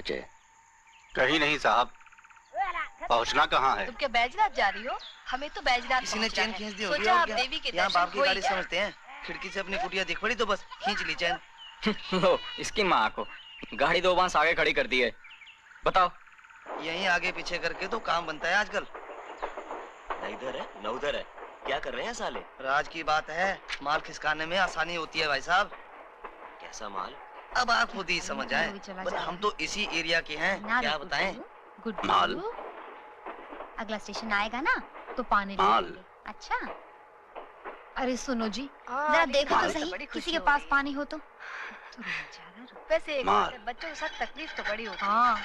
पहुंचे? कहीं नहीं साहब। पहुंचना कहाँ है? तुम क्या बैजनाथ जा रही हो? हमें तो बैजनाथ किसी ने चैन खींच दी होगी। सोचा आप देवी के यहाँ बाप दर्शन की गाड़ी समझते हैं। खिड़की से अपनी कुटिया दिख पड़ी तो बस खींच ली चैन। लो इसकी माँ को गाड़ी 2 बांस आगे खड़ी कर दी है। बताओ। यहीं आगे पीछे करके तो काम बनता है आजकल। न इधर है न उधर है, क्या कर रहे हैं साले? राज की बात है, माल खिसकाने में आसानी होती है भाई साहब। कैसा माल? अब आप खुद ही समझ आए। बस हम तो इसी एरिया के हैं, क्या बताएं? माल अगला स्टेशन आएगा ना तो पानी माल। अच्छा अरे सुनो जी, जरा देखो तो सही किसी के पास पानी हो तो। वैसे माल। बच्चों के साथ तकलीफ तो बड़ी होती है। हाँ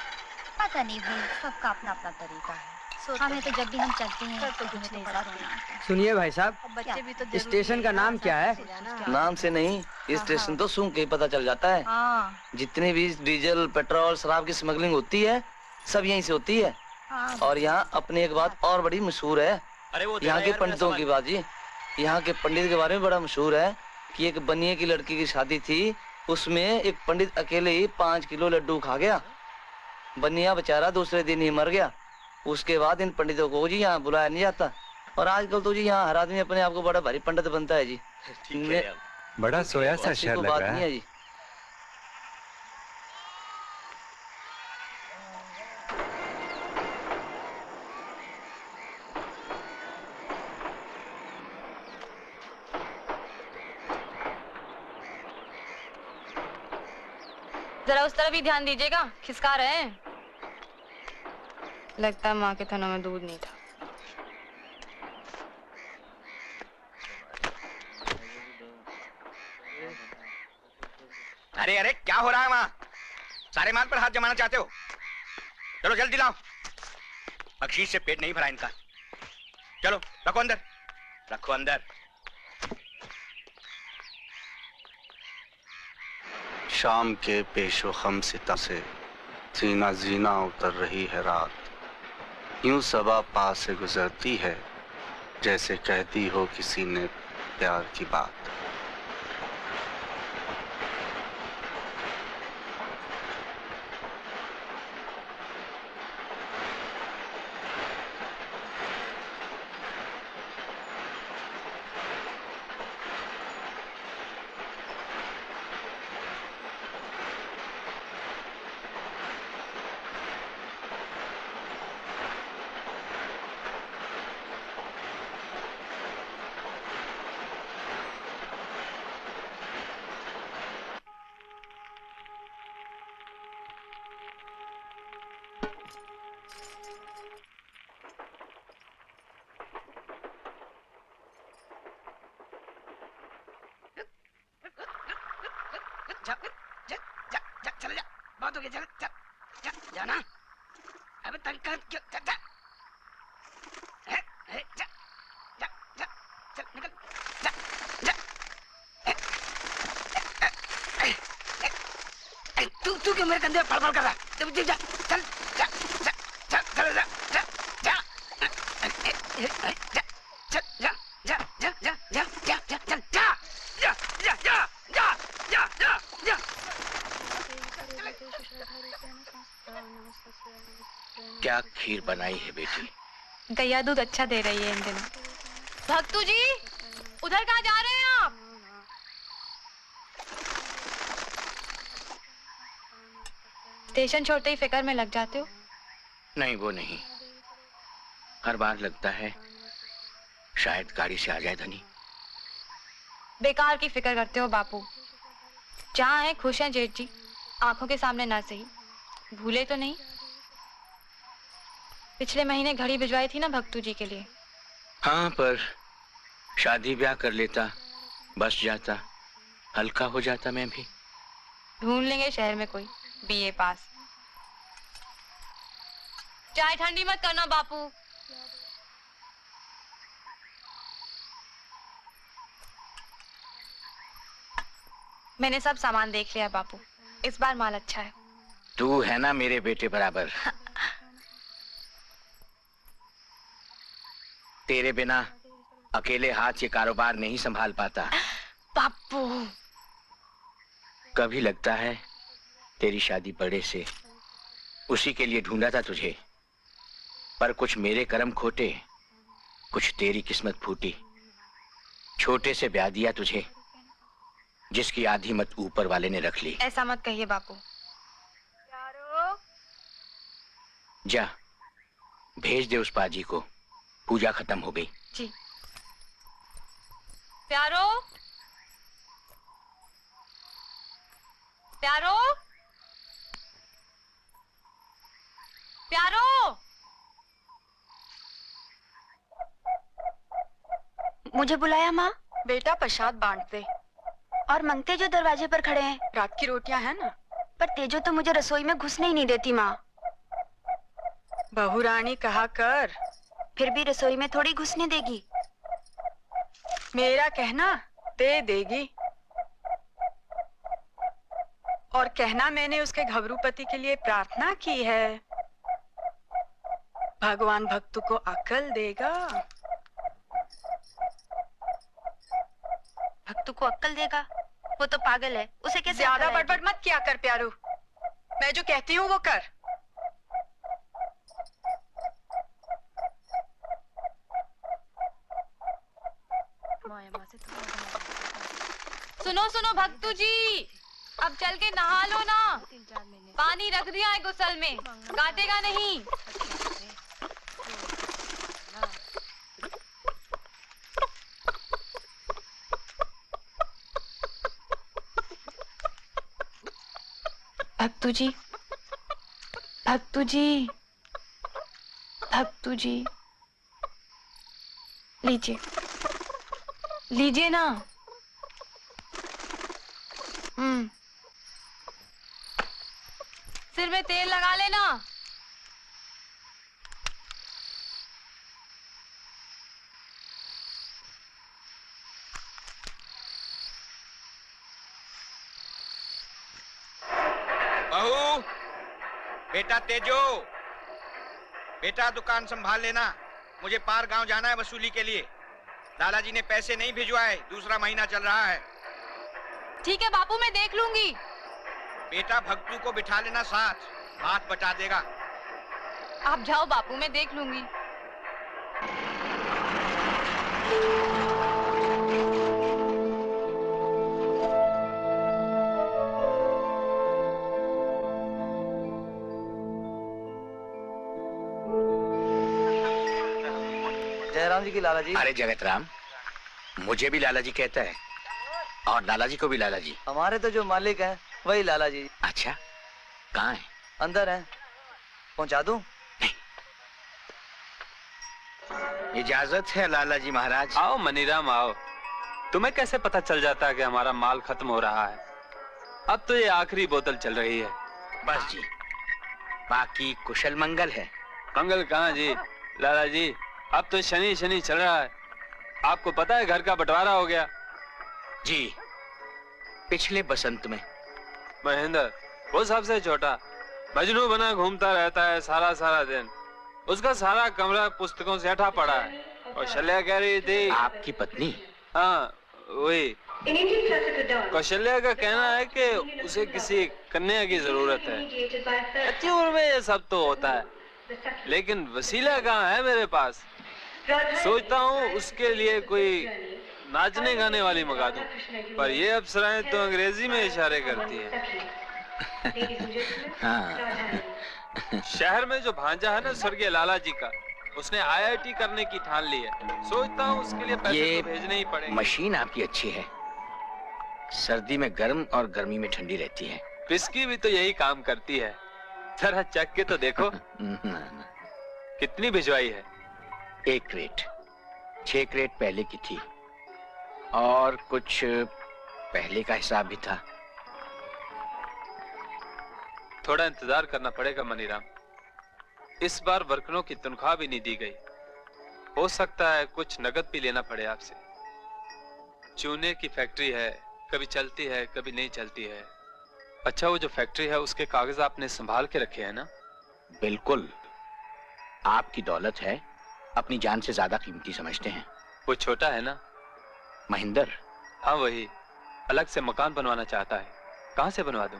पता नहीं भाई, सबका अपना अपना तरीका है। हमें तो जब भी हम चलते हैं तो कुछ नहीं बड़ा सुनिए भाई साहब, बच्चे भी तो स्टेशन का नाम क्या है? नाम से नहीं, स्टेशन तो सुन के पता चल जाता है। जितनी भी डीजल पेट्रोल शराब की स्मगलिंग होती है सब यहीं से होती है। और यहाँ अपनी एक बात और बड़ी मशहूर है। अरे वो यहाँ के पंडितों की बात जी, यहाँ के पंडित के बारे में बड़ा मशहूर है कि एक बनिए की लड़की की शादी थी, उसमें एक पंडित अकेले ही 5 किलो लड्डू खा गया। बनिया बेचारा दूसरे दिन ही मर गया। उसके बाद इन पंडितों को जी यहाँ बुलाया नहीं जाता। और आजकल तो जी यहाँ हर आदमी अपने आप को बड़ा भारी पंडित बनता है जी। ठीक है यार। बड़ा सोया सा शहर लग रहा है जी। जरा उस तरफ भी ध्यान दीजिएगा, खिसका रहे हैं। लगता है माँ के थनों में दूध नहीं था। अरे अरे क्या हो रहा है वहाँ? सारे माल पर हाथ जमाना चाहते हो? चलो जल्दी लाओ। बख्शीश से पेट नहीं भरा इनका। चलो रखो अंदर, रखो अंदर। शाम के पेशो खम सिता से जीना जीना उतर रही है रात। यूं सबा पास से गुजरती है जैसे कहती हो किसी ने प्यार की बात। चल जा, बहुत हो गया, चल चल चल जाना। अबे तंग कर क्यों? चल जा, जा जा जा चल निकल जा जा। तू तू क्यों मेरे कंधे पर फड़फड़ कर रहा? जा जा चल जा जा जा चल जा जा जा चल जा जा जा जा जा जा जा चल जा जा जा जा जा जा जा जा। क्या खीर बनाई है बेटी? गैया दूध अच्छा दे रही है इन दिनों। भक्तू जी, उधर कहाँ जा रहे हैं आप? स्टेशन छोड़ते ही फिक्र में लग जाते हो? नहीं वो नहीं, हर बार लगता है शायद गाड़ी से आ जाए धनी। बेकार की फिक्र करते हो बापू। जहाँ है खुश हैं जेठ जी, आंखों के सामने ना सही। भूले तो नहीं? पिछले महीने घड़ी भिजवाई थी ना भक्तू जी के लिए। हाँ, पर शादी ब्याह कर लेता, बस जाता, हल्का हो जाता मैं भी। ढूंढ लेंगे शहर में कोई बीए पास। चाय ठंडी मत करना बापू। मैंने सब सामान देख लिया बापू, इस बार माल अच्छा है। तू है ना मेरे बेटे बराबर। तेरे बिना अकेले हाथ ये कारोबार नहीं संभाल पाता। बापू कभी लगता है तेरी शादी बड़े से उसी के लिए ढूंढा था तुझे, पर कुछ मेरे कर्म खोटे, कुछ तेरी किस्मत फूटी। छोटे से ब्याह दिया तुझे, जिसकी आधी मत ऊपर वाले ने रख ली। ऐसा मत कहिए बापू। जा भेज दे उस पाजी को, पूजा खत्म हो गई। जी। प्यारो, प्यारो, प्यारो। मुझे बुलाया माँ? बेटा प्रसाद बांटते। और मंगते जो दरवाजे पर खड़े हैं। रात की रोटियां हैं ना? पर तेजो तो मुझे रसोई में घुसने ही नहीं देती माँ। बहू रानी कहा कर। फिर भी रसोई में थोड़ी घुसने देगी। मेरा कहना दे देगी। और कहना मैंने उसके घबरू पति के लिए प्रार्थना की है। भगवान भक्त को अक्ल देगा। भक्तू को अक्ल देगा? वो तो पागल है, उसे कैसे ज्यादा अक्ल आएगी? बड़बड़ मत किया कर प्यारू। मैं जो कहती हूँ वो कर। सुनो सुनो भक्तू जी, अब चल के नहा लो ना। पानी रख दिया है गुसल में, काटेगा नहीं। भक्तू जी, भक्तू जी, भक्तू जी, लीजिए, लीजिए ना। सिर में तेल लगा लेना। बहू, बेटा तेजो, बेटा दुकान संभाल लेना। मुझे पार गांव जाना है वसूली के लिए। लाला जी ने पैसे नहीं भिजवाए, दूसरा महीना चल रहा है। ठीक है बापू, मैं देख लूंगी। बेटा भक्तू को बिठा लेना साथ, हाथ बटा देगा। आप जाओ बापू, मैं देख लूंगी। जयराम जी की लाला जी। अरे जगत राम, मुझे भी लाला जी कहता है और लाला जी को भी लाला जी। हमारे तो जो मालिक हैं वही लाला जी। अच्छा, कहाँ है? अंदर हैं, पहुंचा दूं? इजाजत है लाला जी महाराज। आओ मनीराम आओ। तुम्हें कैसे पता चल जाता है कि हमारा माल खत्म हो रहा है? अब तो ये आखिरी बोतल चल रही है। बस जी, बाकी कुशल मंगल है। मंगल कहाँ जी लाला जी, अब तो शनि शनि चल रहा है। आपको पता है घर का बंटवारा हो गया। जी, पिछले बसंत में। महेंद्र वो सबसे छोटा मजनू बना घूमता रहता है सारा सारा दिन। उसका सारा कमरा पुस्तकों से हटा पड़ा है। और शल्या कह रही थी। आपकी पत्नी? हाँ वही। कौशल्या का कहना है कि उसे किसी कन्या की जरूरत है। अच्छी उम्र में ये सब तो होता है, लेकिन वसीला कहाँ है मेरे पास। सोचता हूँ उसके लिए कोई नाचने गाने वाली मंगा दूं, पर ये अप्सराएं तो अंग्रेजी में इशारे करती हैं। हाँ। शहर में जो भांजा है ना स्वर्गीय लाला जी का, उसने IIT करने की ठान ली है। सोचता हूँ उसके लिए पैसे तो भेजने ही पड़ेंगे। मशीन आपकी अच्छी है, सर्दी में गर्म और गर्मी में ठंडी रहती है। विस्की भी तो यही काम करती है। जरा चख के तो देखो। कितनी भिजवाई है? 1 क्रेट। 6 क्रेट पहले की थी और कुछ पहले का हिसाब भी था। थोड़ा इंतजार करना पड़ेगा मनीराम। इस बार वर्करों की तनख्वाह भी नहीं दी गई। हो सकता है कुछ नगद भी लेना पड़े आपसे। चूने की फैक्ट्री है, कभी चलती है कभी नहीं चलती है। अच्छा, वो जो फैक्ट्री है उसके कागज आपने संभाल के रखे हैं ना? बिल्कुल, आपकी दौलत है, अपनी जान से ज्यादा कीमती समझते हैं। वो छोटा है ना महेंद्र? हाँ वही, अलग से मकान बनवाना चाहता है। कहाँ से बनवा दूं?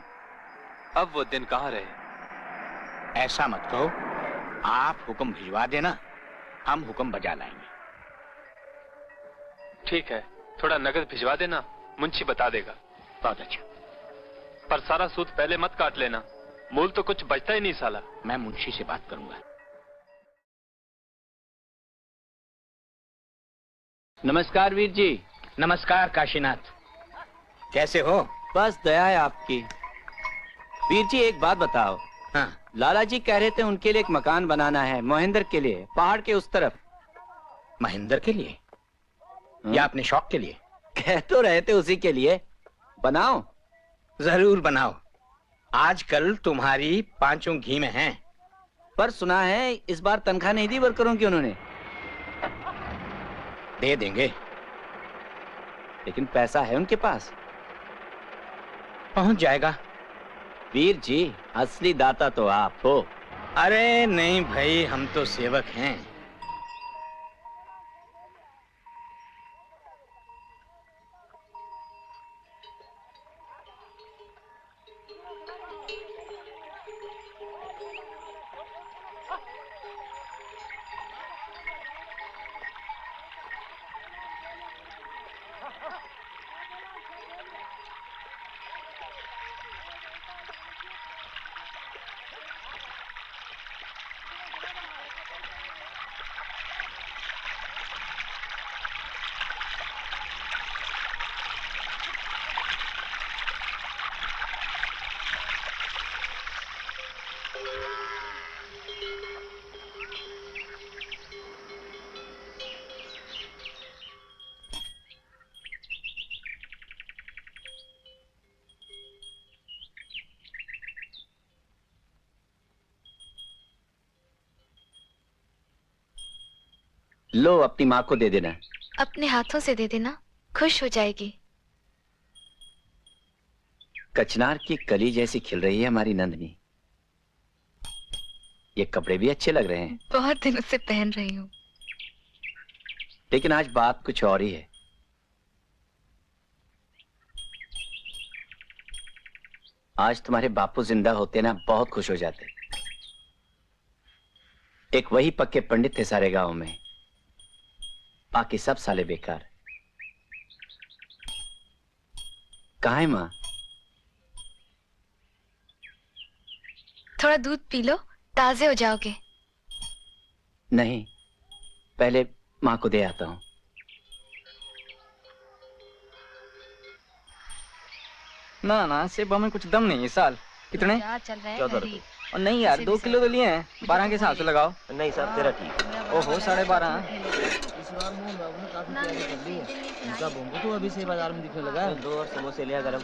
अब वो दिन कहाँ रहे। ऐसा मत कहो, आप हुक्म भिजवा देना, हम हुक्म बजा लाएंगे। ठीक है, थोड़ा नकद भिजवा देना, मुंशी बता देगा। बहुत अच्छा। पर सारा सूद पहले मत काट लेना, मूल तो कुछ बचता ही नहीं साला। मैं मुंशी से बात करूंगा। नमस्कार वीर जी। नमस्कार काशीनाथ, कैसे हो? बस दया है आपकी। वीर जी एक बात बताओ। हाँ। लाला जी कह रहे थे उनके लिए एक मकान बनाना है, मोहिंदर के लिए, पहाड़ के उस तरफ। महेंद्र के लिए? या अपने शौक के लिए? कह तो रहे थे उसी के लिए। बनाओ। जरूर बनाओ, आजकल तुम्हारी पांचों घी में हैं। पर सुना है इस बार तनख्वाह नहीं दी वर्करों की उन्होंने। दे देंगे, लेकिन पैसा है उनके पास। पहुंच जाएगा। वीर जी असली दाता तो आप हो। अरे नहीं भाई, हम तो सेवक हैं। लो अपनी माँ को दे देना। अपने हाथों से दे देना, खुश हो जाएगी। कचनार की कली जैसी खिल रही है हमारी नंदनी। ये कपड़े भी अच्छे लग रहे हैं। बहुत दिनों से पहन रही हूँ। लेकिन आज बात कुछ और ही है। आज तुम्हारे बापू जिंदा होते ना बहुत खुश हो जाते। एक वही पक्के पंडित थे सारे गांव में, बाकी सब साले बेकार। कहाँ है माँ? थोड़ा दूध पी लो, ताजे हो जाओगे। नहीं, पहले माँ को दे आता हूँ। ना ना, सेब में कुछ दम नहीं इस साल। कितने? क्या चल रहा है? 14 रुपए। और नहीं यार, 2 किलो तो लिए हैं, 12 के हिसाब से लगाओ। नहीं साहब तेरा ठीक। ओहो 12.5। तो अभी से बाजार में दिखने लगा। 2 और समोसे लिया गरम।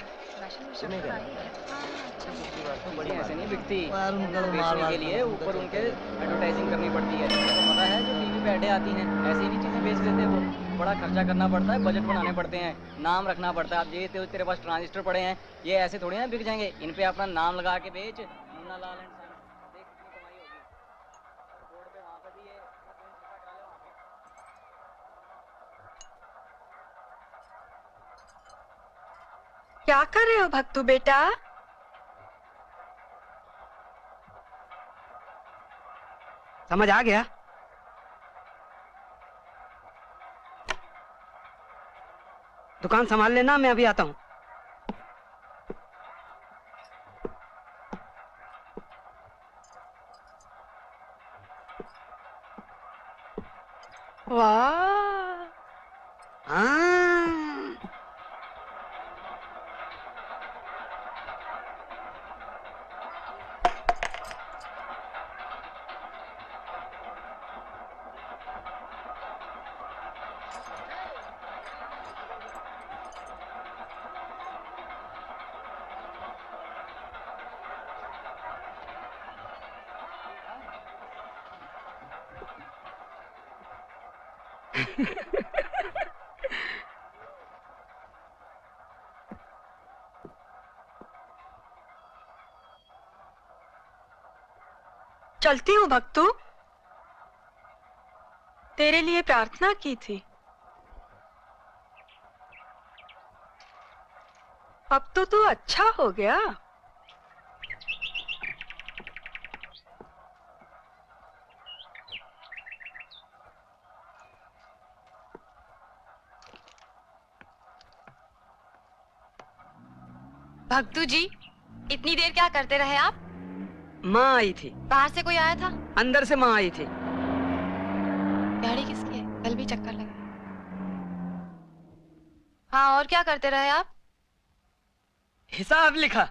बड़ी ऐसे नहीं बिकती। बेचने के लिए ऊपर उनके एडवर्टाइजिंग करनी पड़ती है। तो पता है जो टीवी पे ऐडें आती हैं, ऐसे ही नहीं चीजें बेच देते वो। बड़ा खर्चा करना पड़ता है, बजट बनाने पड़ते हैं, नाम रखना पड़ता है। अब ये तेरे पास ट्रांजिस्टर पड़े हैं, ये ऐसे थोड़ी ना बिक जाएंगे। इन पे अपना नाम लगा के बेच। मुन्ना लाल एंड सन, देख कितनी कमाई होगी। बोर्ड पे वहाँ पे भी है, क्या कर रहे हो भक्तू बेटा? समझ आ गया? दुकान संभाल लेना, मैं अभी आता हूँ। वाह, हाँ। चलती हूँ भक्तू। तेरे लिए प्रार्थना की थी। अब तो तू अच्छा हो गया। भक्तू जी, इतनी देर क्या करते रहे आप? माँ आई थी। बाहर से कोई आया था? अंदर से माँ आई थी। गाड़ी किसकी है? कल भी चक्कर लगा। हाँ, और क्या करते रहे आप? हिसाब लिखा।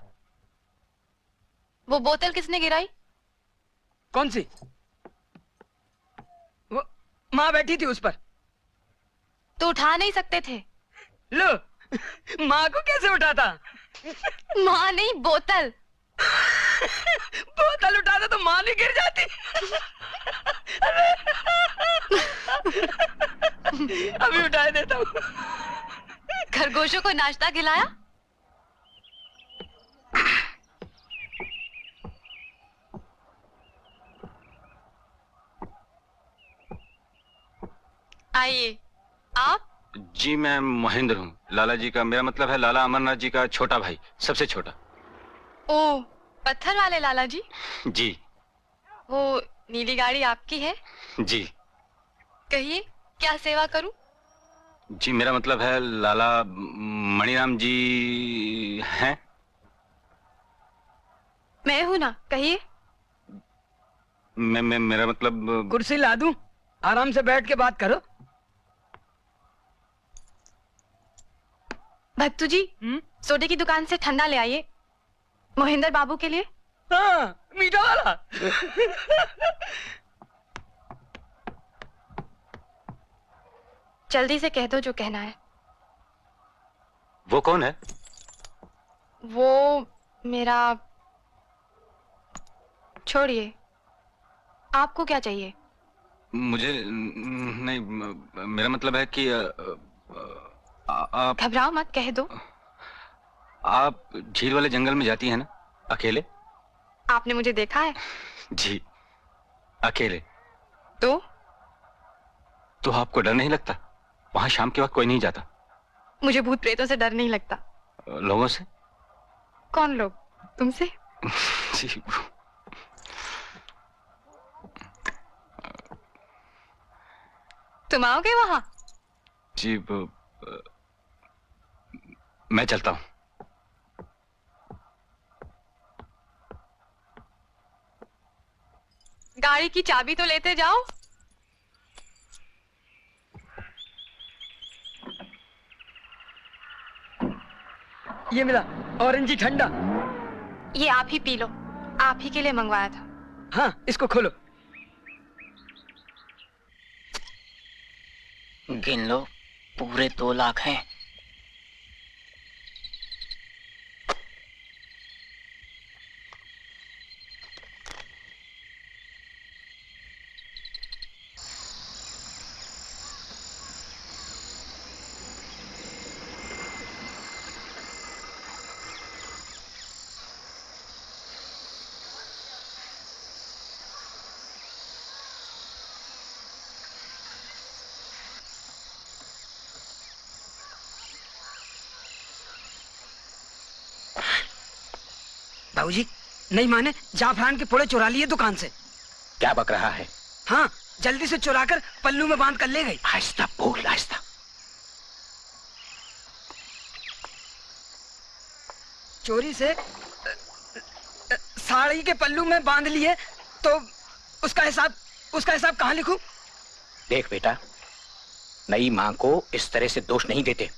वो बोतल किसने गिराई? कौन सी? वो माँ बैठी थी उस पर। तो उठा नहीं सकते थे? लो, माँ को कैसे उठाता? माँ नहीं, बोतल। बोतल उठाता तो माँ नहीं गिर जाती। अभी उठाए देता हूँ। खरगोशों को नाश्ता खिलाया? आइए। आप? जी मैं महेंद्र हूँ, लाला जी का, मेरा मतलब है लाला अमरनाथ जी का छोटा भाई, सबसे छोटा। ओ, पत्थर वाले लाला जी? जी। वो नीली गाड़ी आपकी है? जी। कहिए, क्या सेवा करूं? जी मेरा मतलब है लाला मणिराम जी हैं? मैं हूं ना, कहिए। मेरा मतलब। कुर्सी ला दूं? आराम से बैठ के बात करो। भक्तू जी, सोडे की दुकान से ठंडा ले आइए, मोहिंदर बाबू के लिए। हाँ, मीठा वाला। जल्दी से कह दो जो कहना है। वो कौन है? वो मेरा। छोड़िए, आपको क्या चाहिए? मुझे नहीं, मेरा मतलब है कि आप। घबराओ मत, कह दो। आप झील वाले जंगल में जाती हैं ना, अकेले? आपने मुझे देखा है? जी, अकेले। तो आपको डर नहीं लगता? वहां शाम के वक्त कोई नहीं जाता। मुझे भूत प्रेतों से डर नहीं लगता। लोगों से? कौन लोग? तुमसे? जी। तुम आओगे वहां? जी मैं चलता हूँ। गाड़ी की चाबी तो लेते जाओ। ये मिला ऑरेंजी ठंडा। ये आप ही पी लो, आप ही के लिए मंगवाया था। हाँ, इसको खोलो। गिन लो, पूरे 2 लाख हैं। बाबूजी, नहीं माने जाफरान के पुड़े चुरा लिए दुकान से। क्या बक रहा है? हाँ, जल्दी से चुराकर पल्लू में बांध कर ले गई। आहिस्ता बोल, आहिस्ता। चोरी से साड़ी के पल्लू में बांध लिए, तो उसका हिसाब कहाँ लिखूं? देख बेटा, नई माँ को इस तरह से दोष नहीं देते।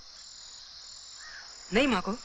नई माँ को?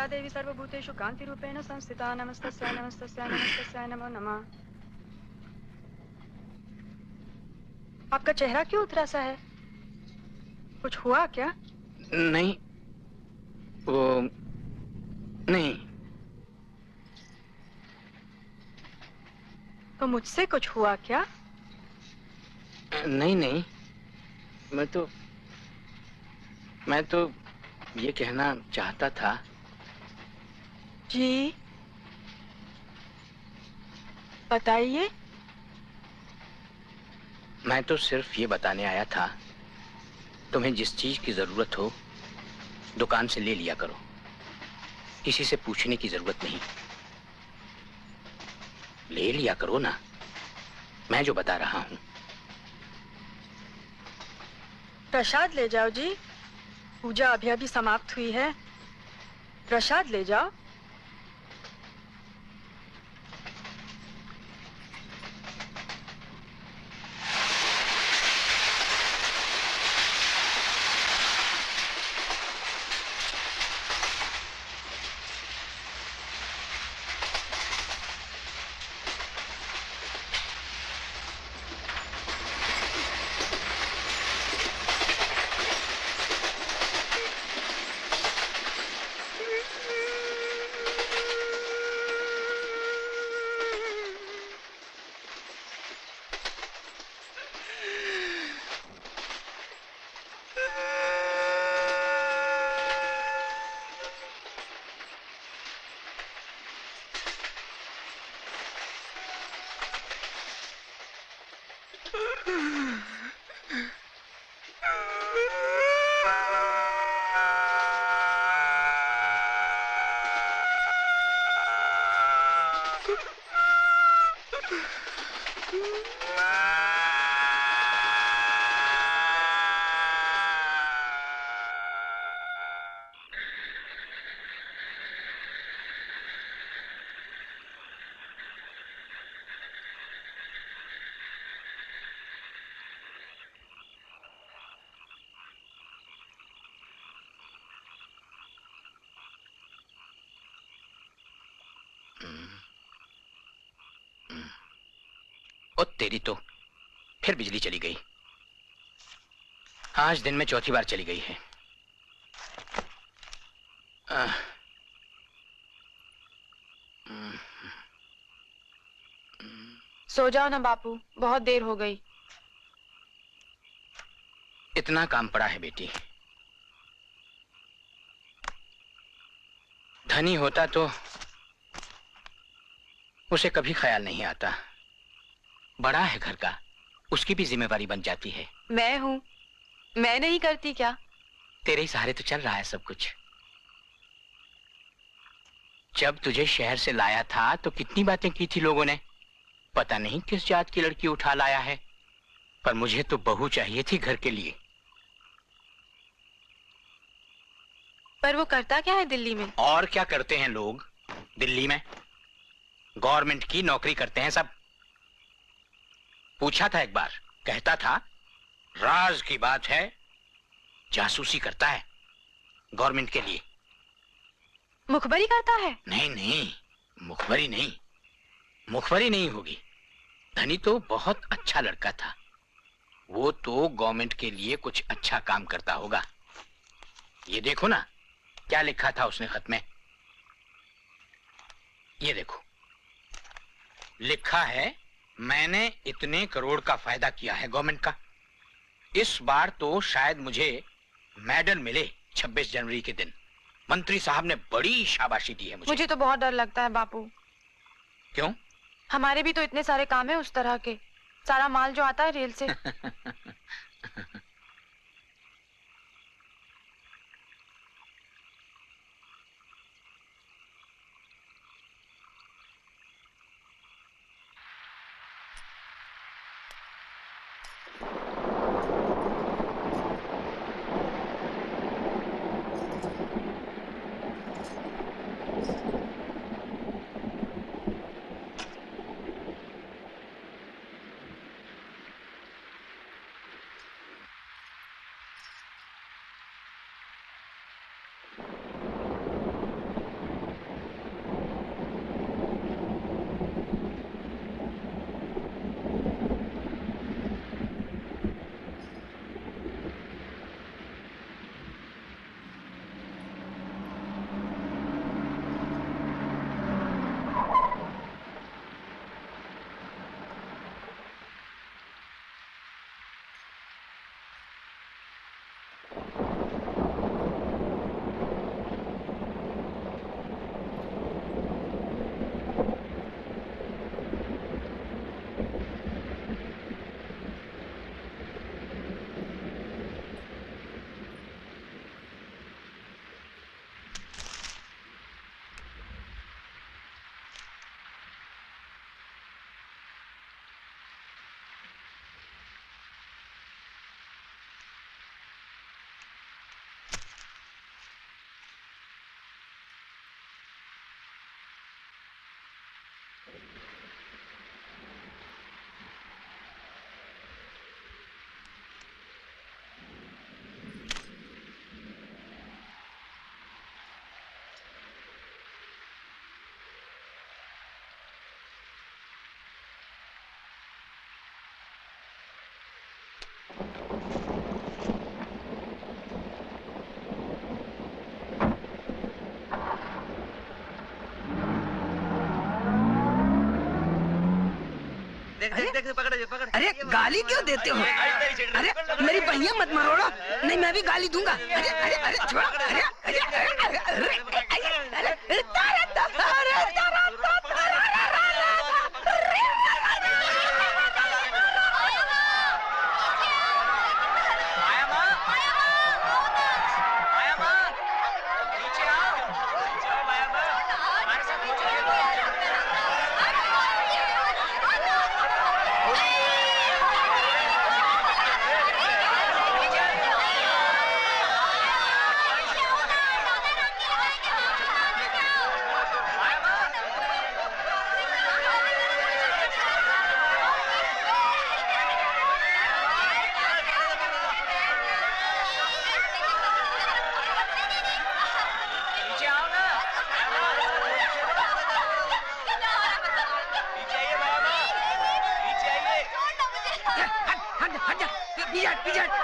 या देवी सर्वभूतेषु कांतिरूपेण संस्थिता नमस्तस्यै नमस्तस्यै नमस्तस्यै नमो नमः। आपका चेहरा क्यों उतरा सा है? कुछ हुआ क्या? नहीं, वो नहीं। तो मुझसे कुछ हुआ क्या? नहीं नहीं, मैं तो ये कहना चाहता था। जी बताइए। मैं तो सिर्फ ये बताने आया था, तुम्हें जिस चीज की जरूरत हो दुकान से ले लिया करो, किसी से पूछने की जरूरत नहीं। ले लिया करो ना, मैं जो बता रहा हूं। प्रसाद ले जाओ जी, पूजा अभी अभी समाप्त हुई है। प्रसाद ले जाओ। ओ तेरी तो, फिर बिजली चली गई। आज दिन में चौथी बार चली गई है। सो जाओ ना बापू, बहुत देर हो गई। इतना काम पड़ा है बेटी। धनी होता तो उसे कभी ख्याल नहीं आता। बड़ा है घर का, उसकी भी जिम्मेवारी बन जाती है। मैं हूँ, मैं नहीं करती क्या? तेरे ही सहारे तो चल रहा है सब कुछ। जब तुझे शहर से लाया था तो कितनी बातें की थी लोगों ने, पता नहीं किस जात की लड़की उठा लाया है, पर मुझे तो बहू चाहिए थी घर के लिए। पर वो करता क्या है दिल्ली में? और क्या करते हैं लोग दिल्ली में? गवर्नमेंट की नौकरी करते हैं सब। पूछा था एक बार, कहता था राज की बात है, जासूसी करता है गवर्नमेंट के लिए। मुखबरी करता है? नहीं नहीं, मुखबरी नहीं, मुखबरी नहीं होगी। धनी तो बहुत अच्छा लड़का था, वो तो गवर्नमेंट के लिए कुछ अच्छा काम करता होगा। ये देखो ना क्या लिखा था उसने खत में। ये देखो लिखा है, मैंने इतने करोड़ का फायदा किया है गवर्नमेंट का। इस बार तो शायद मुझे मेडल मिले 26 जनवरी के दिन। मंत्री साहब ने बड़ी शाबाशी दी है मुझे तो बहुत डर लगता है बापू। क्यों? हमारे भी तो इतने सारे काम है उस तरह के, सारा माल जो आता है रेल से। अरे गाली क्यों देते हो? अरे मेरी बहिया मत मारो, नहीं मैं भी गाली दूंगा। अरे अरे अरे छोड़ो, अरे अरे अरे अरे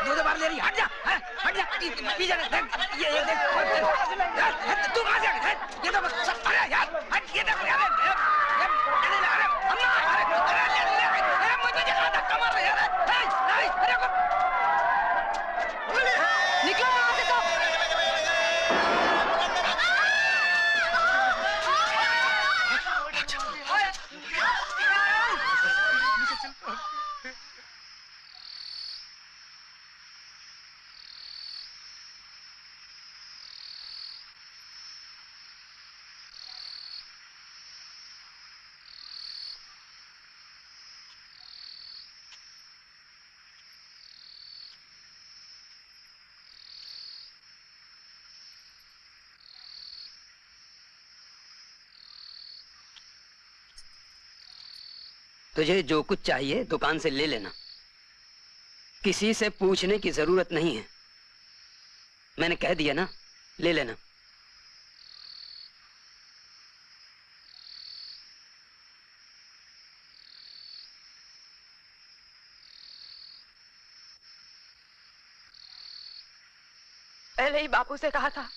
दो बार ले रही, हट जा, हट जा, पीछे ये देख, तू कहाँ से ये तो अरे यार, हट ये देख यार, मुझे क्या धक्का मार रहा है यार, निकलो वहाँ से सब। तुझे जो कुछ चाहिए दुकान से ले लेना, किसी से पूछने की जरूरत नहीं है, मैंने कह दिया ना, ले लेना। पहले ही बापू से कहा था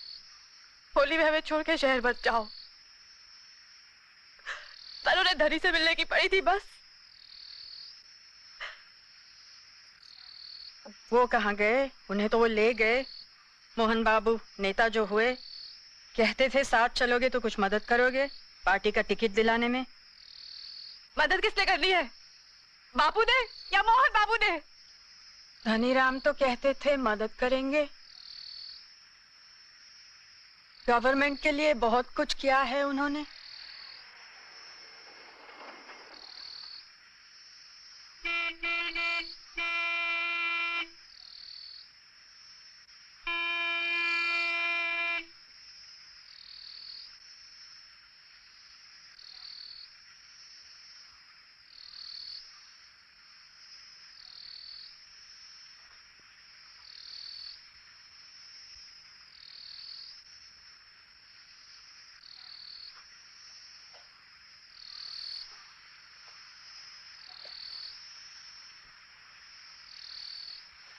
होली में हमें छोड़ के शहर मत जाओ, पर उन्हें धनी से मिलने की पड़ी थी बस। वो कहाँ गए? उन्हें तो वो ले गए। मोहन बाबू नेता जो हुए, कहते थे साथ चलोगे तो कुछ मदद करोगे पार्टी का टिकट दिलाने में। मदद किसने करनी है, बापू ने या मोहन बाबू ने? धनीराम तो कहते थे मदद करेंगे, गवर्नमेंट के लिए बहुत कुछ किया है उन्होंने।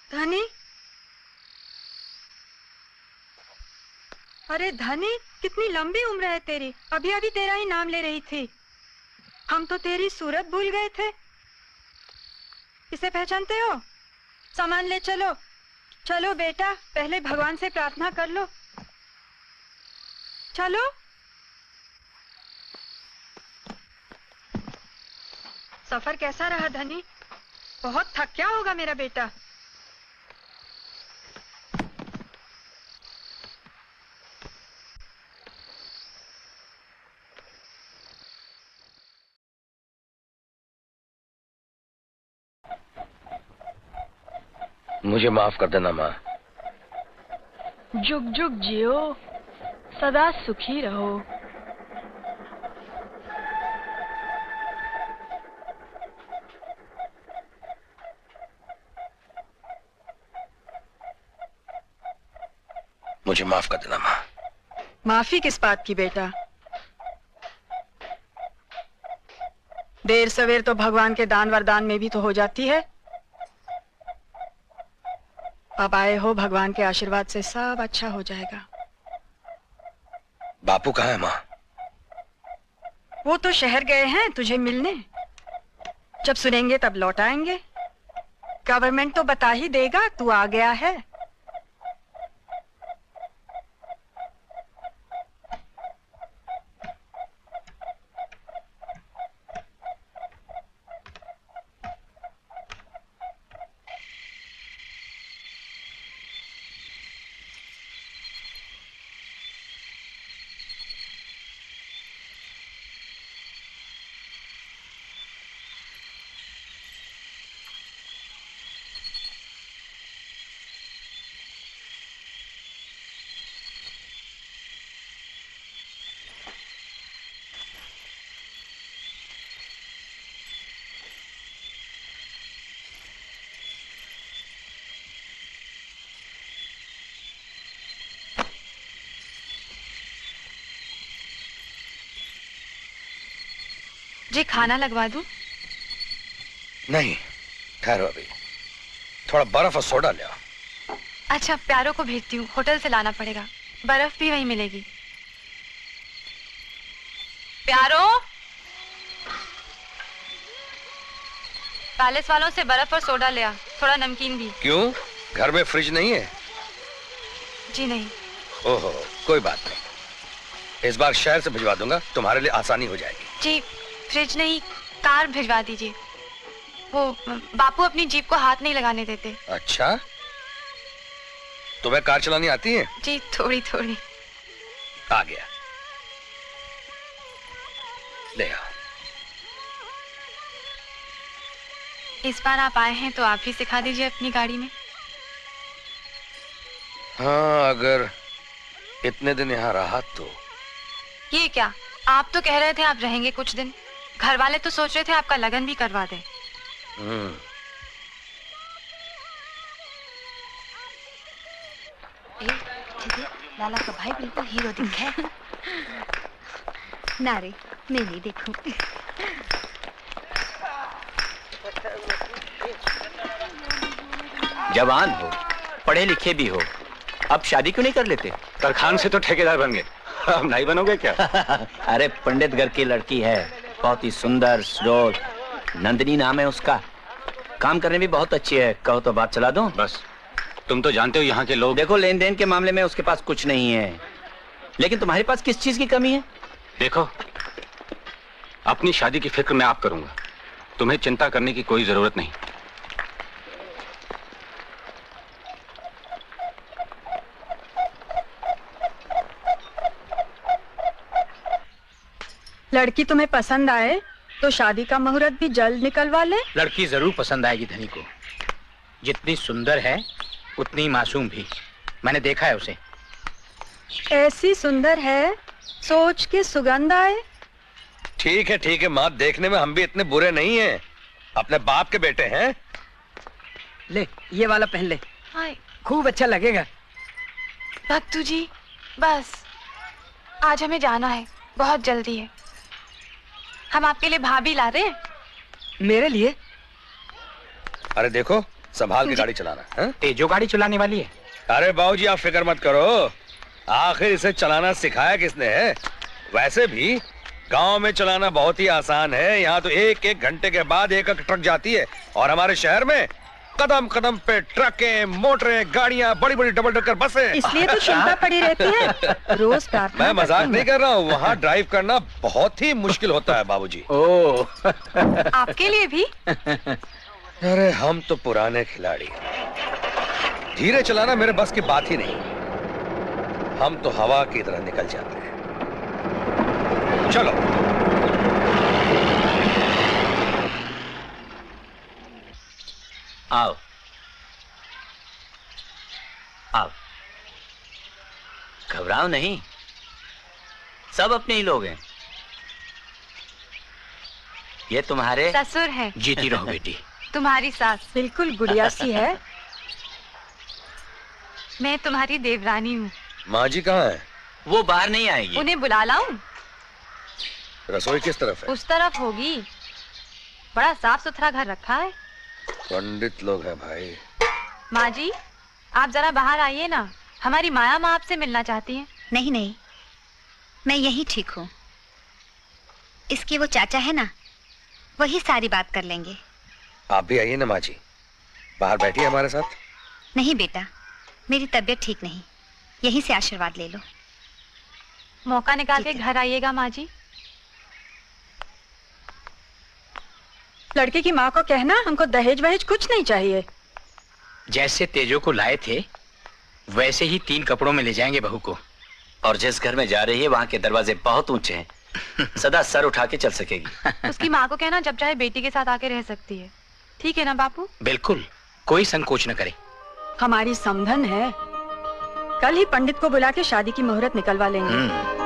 धनी, अरे धनी, कितनी लंबी उम्र है तेरी, अभी अभी तेरा ही नाम ले रही थी। हम तो तेरी सूरत भूल गए थे। इसे पहचानते हो? सामान ले चलो। चलो बेटा, पहले भगवान से प्रार्थना कर लो। चलो। सफर कैसा रहा धनी? बहुत थक गया होगा मेरा बेटा। मुझे माफ कर देना माँ। जुग जुग जियो, सदा सुखी रहो। मुझे माफ कर देना माँ। माफी किस बात की बेटा? देर सवेर तो भगवान के दान वरदान में भी तो हो जाती है। अब आए हो, भगवान के आशीर्वाद से सब अच्छा हो जाएगा। बापू कहाँ है माँ? वो तो शहर गए हैं तुझे मिलने। जब सुनेंगे तब लौट आएंगे। गवर्नमेंट तो बता ही देगा तू आ गया है। जी खाना लगवा दूं? नहीं, ठहरो अभी। थोड़ा बर्फ और सोडा ले आओ। अच्छा, प्यारों को भेजती हूँ, होटल से लाना पड़ेगा। बर्फ भी वहीं मिलेगी। प्यारो, पैलेस वालों से बर्फ और सोडा ले आ, थोड़ा नमकीन भी। क्यों, घर में फ्रिज नहीं है? जी नहीं। ओहो, कोई बात नहीं। इस बार शहर से भिजवा दूंगा, तुम्हारे लिए आसानी हो जाएगी। जी फ्रिज नहीं, कार भिजवा दीजिए। वो बापू अपनी जीप को हाथ नहीं लगाने देते। अच्छा, तुम्हें कार चलानी आती है? जी थोड़ी थोड़ी। आ गया, ले आओ। इस बार आप आए हैं तो आप ही सिखा दीजिए अपनी गाड़ी में। हाँ, अगर इतने दिन यहाँ रहा तो। ये क्या, आप तो कह रहे थे आप रहेंगे कुछ दिन। घर वाले तो सोच रहे थे आपका लगन भी करवा दें। लाला का भाई बिल्कुल हीरो दिखा है। ना रे, मैं नहीं देखूं। जवान हो, पढ़े लिखे भी हो, अब शादी क्यों नहीं कर लेते? तरखान से तो ठेकेदार बन गए, अब नहीं बनोगे क्या? अरे पंडित घर की लड़की है, बहुत ही सुंदर, सुडौल, नंदिनी नाम है उसका। काम करने भी बहुत अच्छी है, कहो तो बात चला दूं? बस, तुम तो जानते हो यहाँ के लोग। देखो, लेन देन के मामले में उसके पास कुछ नहीं है, लेकिन तुम्हारे पास किस चीज की कमी है? देखो, अपनी शादी की फिक्र मैं आप करूंगा, तुम्हें चिंता करने की कोई जरूरत नहीं। लड़की तुम्हें पसंद आए तो शादी का मुहूर्त भी जल्द निकलवा ले। लड़की जरूर पसंद आएगी धनी को। जितनी सुंदर है उतनी मासूम भी। मैंने देखा है उसे। ऐसी सुंदर है, सोच के सुगंध आए। ठीक है माँ, देखने में हम भी इतने बुरे नहीं हैं। अपने बाप के बेटे हैं। ले, ये वाला पहन ले, हाय खूब अच्छा लगेगा। भक्तू जी, बस आज हमें जाना है, बहुत जल्दी है। हम आपके लिए भाभी ला रहे हैं। मेरे लिए? अरे देखो, संभाल के गाड़ी चलाना है। तेजो गाड़ी चलाने वाली है। अरे बाबूजी, आप फिक्र मत करो, आखिर इसे चलाना सिखाया किसने है? वैसे भी गांव में चलाना बहुत ही आसान है। यहाँ तो एक एक घंटे के बाद एक एक ट्रक जाती है, और हमारे शहर में कदम कदम पे ट्रकें, मोटरें, गाड़ियाँ, बड़ी बड़ी डबल डेकर बसें। इसलिए तो चिंता पड़ी रहती है रोज का। मैं मजाक नहीं कर रहा हूँ, वहाँ ड्राइव करना बहुत ही मुश्किल होता है बाबूजी। ओह आपके लिए भी? अरे हम तो पुराने खिलाड़ी, धीरे चलाना मेरे बस की बात ही नहीं। हम तो हवा की तरह निकल जाते हैं। चलो। आओ आओ, घबराओ नहीं, सब अपने ही लोग हैं। ये तुम्हारे ससुर हैं। जीती रहो बेटी। तुम्हारी सास बिल्कुल गुड़िया सी है। मैं तुम्हारी देवरानी हूँ। माँ जी कहाँ है? वो बाहर नहीं आएगी। उन्हें बुला लाऊं? रसोई किस तरफ है? उस तरफ होगी। बड़ा साफ सुथरा घर रखा है। पंडित लोग हैं भाई। माँ जी, आप जरा बाहर आइए ना, हमारी माया माँ आपसे मिलना चाहती है। नहीं नहीं, मैं यही ठीक हूँ। इसके वो चाचा है ना, वही सारी बात कर लेंगे। आप भी आइए ना माँ जी, बाहर बैठिए हमारे साथ। नहीं बेटा, मेरी तबीयत ठीक नहीं, यहीं से आशीर्वाद ले लो। मौका निकाल के घर आइएगा माँ जी। लड़के की माँ को कहना हमको दहेज वहेज कुछ नहीं चाहिए। जैसे तेजो को लाए थे वैसे ही 3 कपड़ों में ले जाएंगे बहू को। और जिस घर में जा रही है वहाँ के दरवाजे बहुत ऊंचे हैं, सदा सर उठा के चल सकेगी। उसकी माँ को कहना जब चाहे बेटी के साथ आके रह सकती है। ठीक है ना बापू? बिल्कुल, कोई संकोच न करे। हमारी समधन है, कल ही पंडित को बुला के शादी की मुहूर्त निकलवा लेंगे।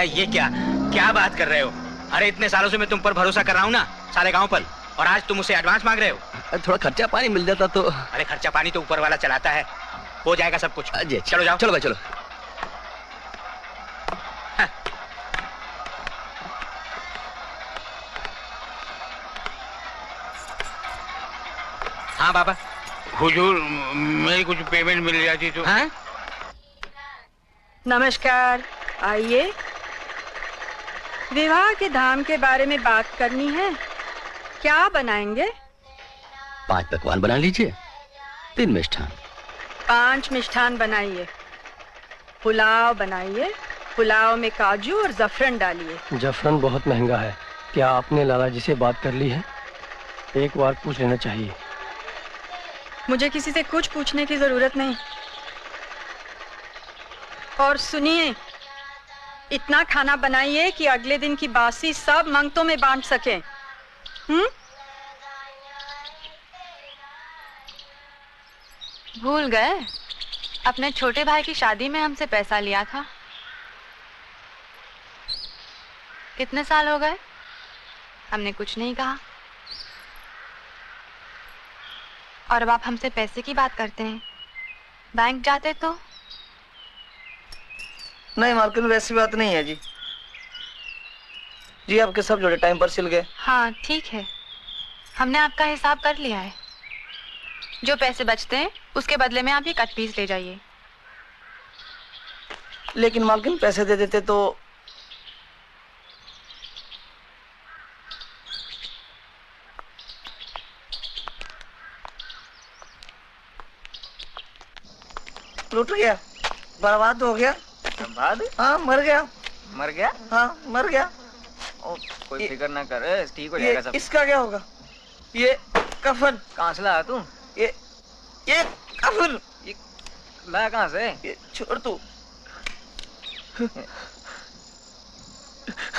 ये क्या बात कर रहे हो? अरे इतने सालों से मैं तुम पर भरोसा कर रहा हूँ ना, सारे गांव पर, और आज तुम मुझसे एडवांस मांग रहे हो। थोड़ा खर्चा पानी मिल जाता तो। अरे खर्चा पानी तो ऊपर वाला चलाता है, हो जाएगा सब कुछ। चलो जाओ। चलो भाई चलो। हाँ बाबा। हुजूर, मेरी कुछ पेमेंट मिल जाती तो। हाँ? नमस्कार, आइए। विवाह के धाम के बारे में बात करनी है। क्या बनाएंगे? 5 पकवान बना लीजिए, 3 मिष्ठान। 5 मिष्ठान बनाइए। पुलाव बनाइए, पुलाव में काजू और जफरन डालिए। जफरन बहुत महंगा है, क्या आपने लाला जी से बात कर ली है? एक बार पूछ लेना चाहिए। मुझे किसी से कुछ पूछने की जरूरत नहीं। और सुनिए, इतना खाना बनाइए कि अगले दिन की बासी सब मंगतों में बांट सकें। भूल गए, अपने छोटे भाई की शादी में हमसे पैसा लिया था। कितने साल हो गए, हमने कुछ नहीं कहा, और अब आप हमसे पैसे की बात करते हैं। बैंक जाते तो? नहीं मालकिन, वैसी बात नहीं है जी। जी आपके सब जोड़े टाइम पर सिल गए। हाँ ठीक है, हमने आपका हिसाब कर लिया है। जो पैसे बचते हैं उसके बदले में आप ये कट पीस ले जाइए। लेकिन मालकिन पैसे दे देते तो। लूट गया, बर्बाद हो गया। बर्बाद? हाँ, मर गया। मर गया? हाँ, मर गया। कोई फिक्र ना कर, ठीक हो जाएगा सब। इसका क्या होगा? ये कफन कहाँ से लाया तू? ये कफन ये लाया कहाँ से? ये छोड़ तू।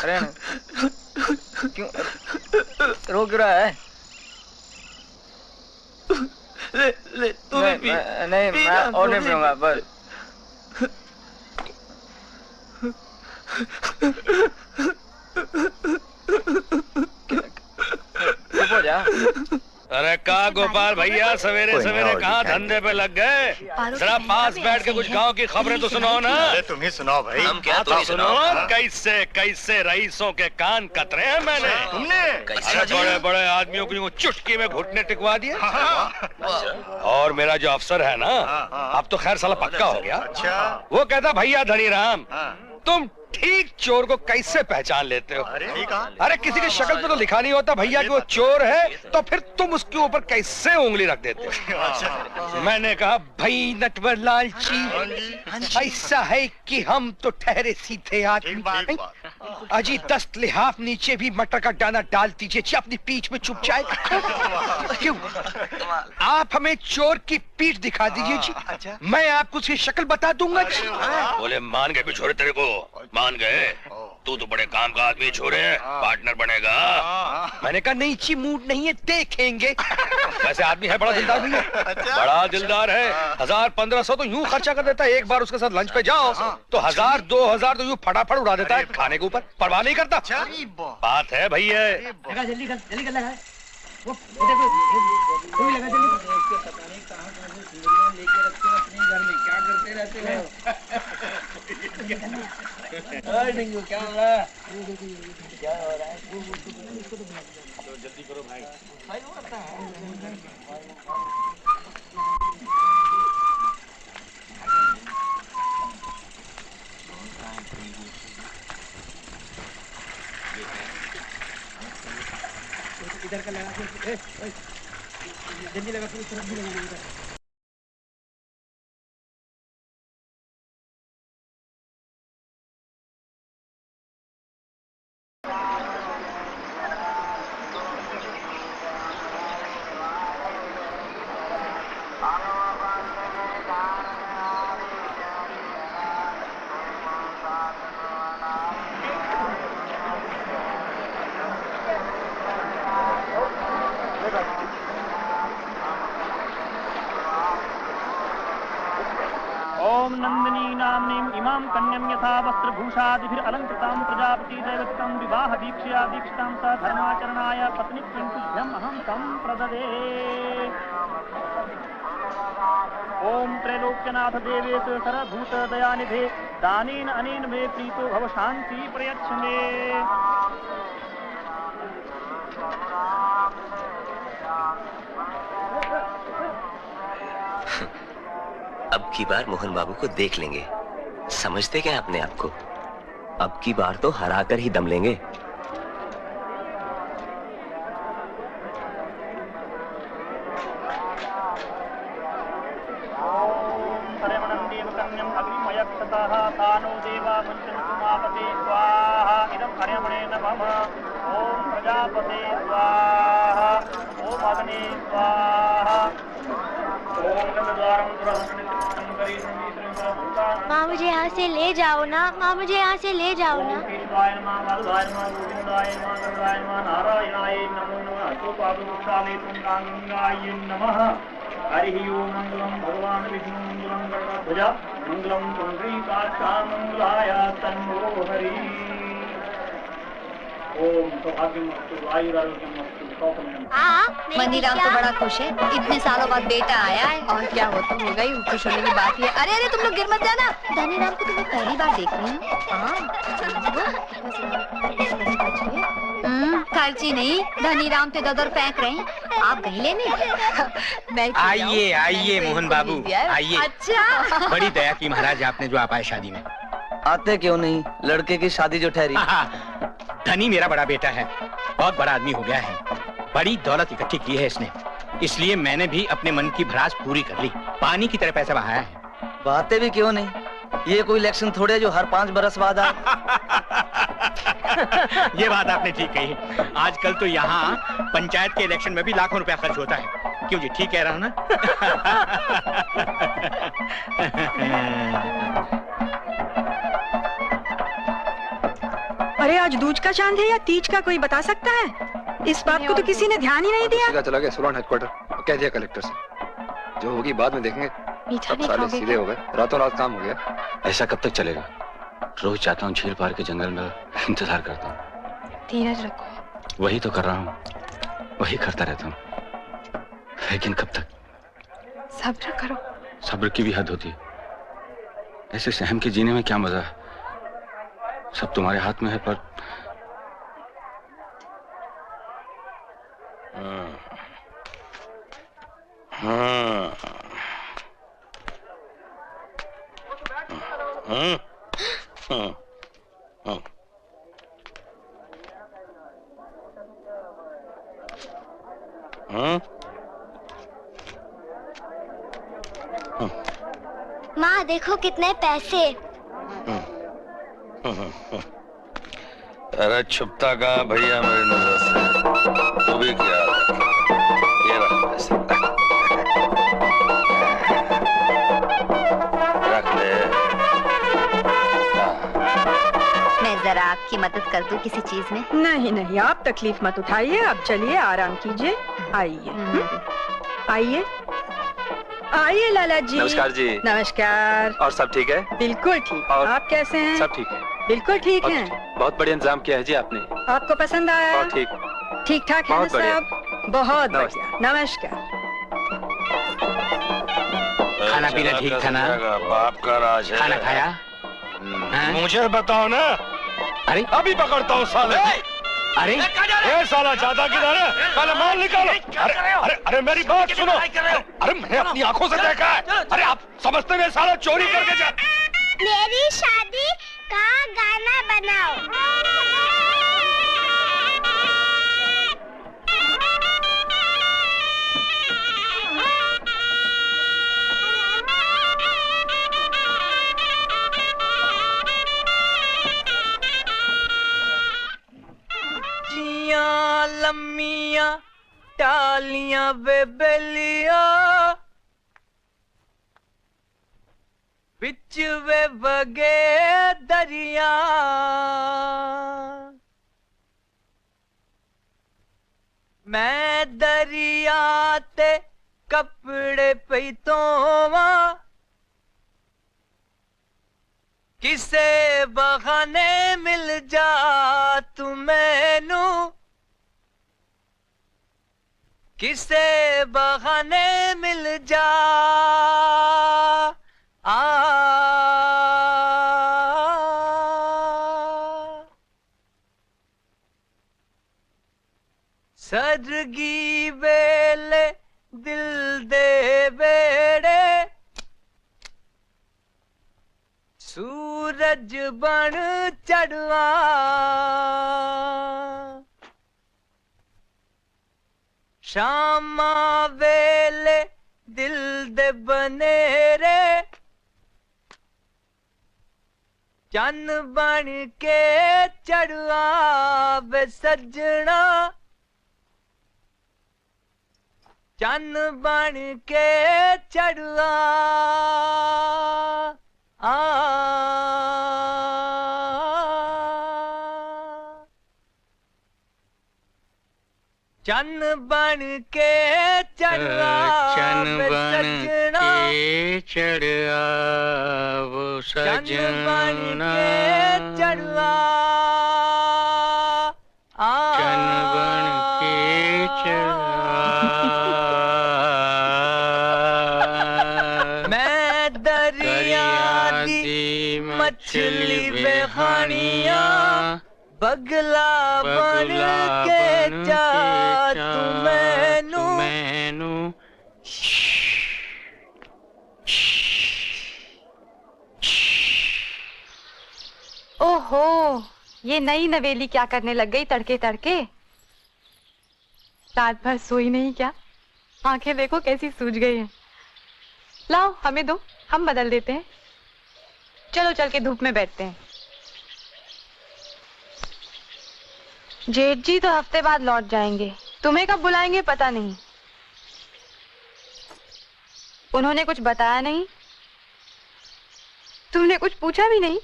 अरे क्यों रो क्यों रहा है? ले तू भी पी। नहीं मैं और नहीं पीऊंगा, बस। चुप हो जा। अरे कहा गोपाल भैया, सवेरे सवेरे कहाँ धंधे पे लग गए? जरा पास बैठ के कुछ गांव की खबरें तो सुनाओ ना। अरे तुम ही सुनाओ भाई। हम क्या तो सुनो, कैसे कैसे रईसों के कान कतरे हैं मैंने। तुमने? अरे बड़े बड़े आदमियों को चुटकी में घुटने टिकवा दिए। और मेरा जो अफसर है ना, अब तो खैर साला पक्का हो गया। अच्छा। वो कहता भैया धनीराम, तुम ठीक चोर को कैसे पहचान लेते हो? अरे किसी की शक्ल पे तो लिखा नहीं होता भैया कि वो चोर है, तो फिर तुम उसके ऊपर कैसे उंगली रख देते हो? मैंने कहा भाई नटवर लालची, ऐसा है कि हम तो ठहरे सीधे आदमी। अजी 10 लिहाफ नीचे भी मटर का दाना डाल दीजिए, अपनी पीठ में चुप जाएगा। क्यों? आप हमें चोर की पीठ दिखा दीजिए जी, मैं आपको उसकी शक्ल बता दूंगा जी। बोले मान गए बिछोड़े तेरे को, मान गए। तू तो बड़े काम का आदमी छोरे है, पार्टनर बनेगा। मैंने कहा नहीं ची मूड नहीं है, देखेंगे। वैसे आदमी है बड़ा दिलदार भी है, बड़ा दिलदार है। 1000-1500 तो यूं खर्चा कर देता है। एक बार उसके साथ लंच पे जाओ तो 1000-2000 तो यूं फटाफट उड़ा देता है, खाने के ऊपर परवाह नहीं करता। बात है भैया। जल्दी कर, जल्दी कर। क्या करते रहते हैं? डिंगू क्या हो रहा है? क्या हो रहा है? जल्दी करो भाई। भाई वो करता है। इधर का लगा के जल्दी लगा, पूरी तरफ भी लगाना इधर। ओम नंदिनी नाम्नीम इमां कन्यं यथा वस्त्रभूषादिभिरलंकृतां प्रजापति दैवतं विवाह दीक्षया दीक्षितां स धर्माचरणाय पत्नीत्वं तुभ्यम् अहं तं प्रददे। ओम त्रैलोक्यनाथ देवेश सर्वभूत दयानिधे दानेन अनेन मे प्रीतो भव शांति प्रयच्छ मे। अब की बार मोहन बाबू को देख लेंगे। समझते क्या अपने आप को? अब की बार तो हरा कर ही दम लेंगे। ओम प्रजापते स्वाहा। ओम अग्नि स्वाहा। माँ मुझे यहाँ से ले जाओ ना, माँ मुझे यहाँ से ले जाओ ना। हरि ओम मंगलम भगवान विष्णु मंगलम गणपतभुजा मंगलम पुंडरीकाक्षा मंगलाय तन्नो हरि। ओम सौभाग्यमस्तु आयुरारोग्यमस्तु। मनीराम तो बड़ा खुश है, इतने सालों बाद बेटा आया है। और क्या हो, तो हो गई खुश होने की बात है। अरे अरे तुम लोग गिर मत जाना। धनीराम को तुम्हें पहली बार देख रही हूँ। खर्ची नहीं, धनीराम ते ददर फेंक रहे हैं। आप कहीं लेने? आइए आइए मोहन बाबू आइए। अच्छा बड़ी दया की महाराज आपने जो आप आए शादी में। आते क्यों नहीं? लड़के की शादी जो ठहरी। धनी मेरा बड़ा बेटा है, बहुत बड़ा आदमी हो गया है, बड़ी दौलत इकट्ठी की है इसने, इसलिए मैंने भी अपने मन की भरास पूरी कर ली। पानी की तरह पैसा बहाया है। बातें भी क्यों नहीं? ये कोई इलेक्शन थोड़े जो हर 5 बरस बाद आए। ये बात आपने ठीक कही। आजकल तो यहाँ पंचायत के इलेक्शन में भी लाखों रुपया खर्च होता है। क्यों जी, ठीक कह रहा हूँ ना? अरे आज दूज का चांद है या तीज का, कोई बता सकता है? इस बात को तो किसी ने ध्यान ही नहीं दिया। चला गया सुरान हेडक्वार्टर, कह दिया कलेक्टर से जो होगी बाद में देखेंगे। सब साले सीधे हो गए, रातों रात काम हो गया। ऐसा कब तक चलेगा? रोज जाता हूँ झील पार के जंगल में, इंतजार करता हूँ। धीरज रखो। वही तो कर रहा हूँ, वही करता रहता हूँ, लेकिन कब तक? सब्र करो। सब्र की भी हद होती है। ऐसे सहम के जीने में क्या मजा है? सब तुम्हारे हाथ में है, पर माँ देखो कितने पैसे। अरे छुपता कहाँ भैया मेरी नजर से, तू भी क्या? ये रख पैसे, मैं जरा आपकी मदद कर दूं किसी चीज में? नहीं नहीं, आप तकलीफ मत उठाइए, आप चलिए आराम कीजिए। आइए आइए आइए लाला जी। नमस्कार जी। नमस्कार। और सब ठीक है? बिल्कुल ठीक। और आप कैसे हैं? सब ठीक है। बिल्कुल ठीक हैं। बहुत बढ़िया इंतजाम किया है जी आपने। आपको पसंद आया? और ठीक ठीक ठाक है ना साहब? बहुत बढ़िया। नमस्कार। खाना पीना ठीक था ना? बाप का राज है। खाना खाया? मुझे बताओ ना। अरे अभी पकड़ता हूँ साले। अरे ये साला चाहता किधर है? पहले माल निकालो। अरे अरे अरे मेरी बात सुनो। अरे मैंने अपनी आंखों से देखा है। अरे आप समझते हैं साला चोरी करके जा। मेरी शादी का गाना बनाओ। लम्मिया टालियां बेबेलिया बिच वे बगे दरिया मैं दरिया ते कपड़े पई तोवा किसे बहाने मिल जा तू मैनू किसे बहाने मिल जा सरगी वेले दिल दे बेड़े सूरज बन चढ़वा शामा वेले दिल दे बनेरे चन बन के चढ़वा वे सजना चन बन के चढ़वा चन बन के चढ़ा चन बन के चढ़ा वो सजना चढ़ा चन बन के चढ़ा मैं दरिया दी मछली बेहानिया बगला बन के जा तू मैनू ओहो, ये नई नवेली क्या करने लग गई तड़के तड़के? रात भर सोई नहीं क्या? आंखें देखो कैसी सूज गई हैं। लाओ हमें दो, हम बदल देते हैं। चलो चल के धूप में बैठते हैं। जेठ जी तो हफ्ते बाद लौट जाएंगे, तुम्हें कब बुलाएंगे पता नहीं। उन्होंने कुछ बताया नहीं? तुमने कुछ पूछा भी नहीं?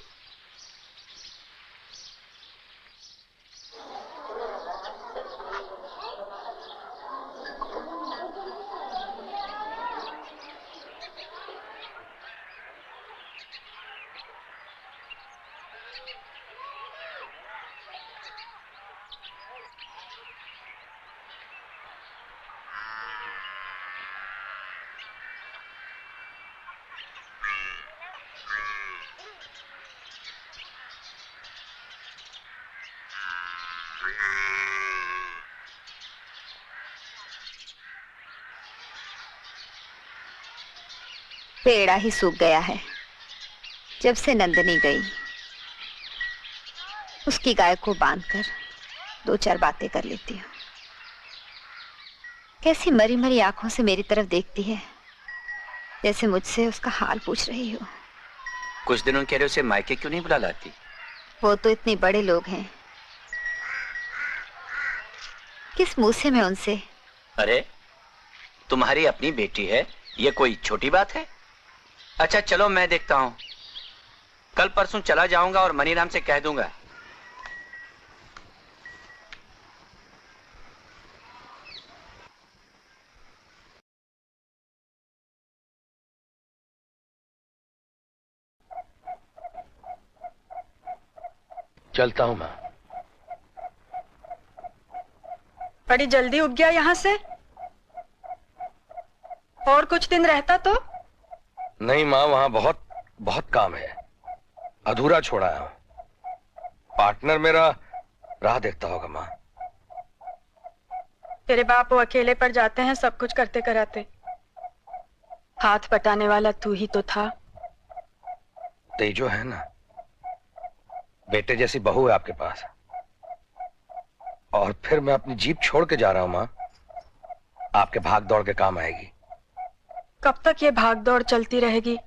पेड़ा ही सूख गया है। जब से नंदनी गई, उसकी गाय को बांधकर दो चार बातें कर लेती हूँ। कैसी मरी मरी आंखों से मेरी तरफ देखती है, जैसे मुझसे उसका हाल पूछ रही हो। कुछ दिनों के लिए उसे मायके क्यों नहीं बुला लाती? वो तो इतने बड़े लोग हैं, किस मुंह से मैं उनसे? अरे तुम्हारी अपनी बेटी है, ये कोई छोटी बात है? अच्छा चलो मैं देखता हूँ, कल परसों चला जाऊंगा और मनीराम से कह दूंगा चलता हूँ माँ। बड़ी जल्दी उग गया यहाँ से? और कुछ दिन रहता तो? नहीं माँ, वहां बहुत बहुत काम है, अधूरा छोड़ा है। पार्टनर मेरा राह देखता होगा माँ। तेरे बाप वो अकेले पर जाते हैं सब कुछ करते कराते। हाथ बटाने वाला तू ही तो था। तेजो है ना, बेटे जैसी बहू है आपके पास, और फिर मैं अपनी जीप छोड़ के जा रहा हूं माँ। आपके भाग दौड़ के काम आएगी। कब तक ये भाग दौड़ चलती रहेगी?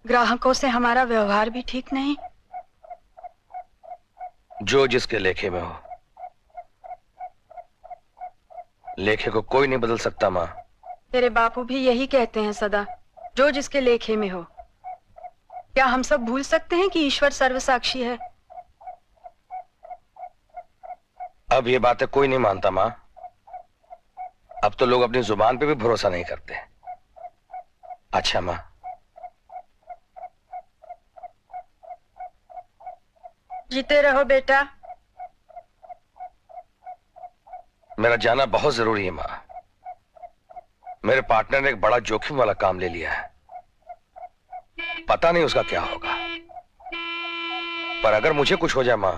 ग्राहकों से हमारा व्यवहार भी ठीक नहीं। जो जिसके लेखे में हो, लेखे को कोई नहीं बदल सकता माँ। तेरे बापू भी यही कहते हैं सदा, जो जिसके लेखे में हो। क्या हम सब भूल सकते हैं कि ईश्वर सर्वसाक्षी है? अब ये बातें कोई नहीं मानता माँ। अब तो लोग अपनी जुबान पे भी भरोसा नहीं करते। अच्छा माँ, जीते रहो बेटा। मेरा जाना बहुत जरूरी है माँ। मेरे पार्टनर ने एक बड़ा जोखिम वाला काम ले लिया है, पता नहीं उसका क्या होगा। पर अगर मुझे कुछ हो जाए माँ,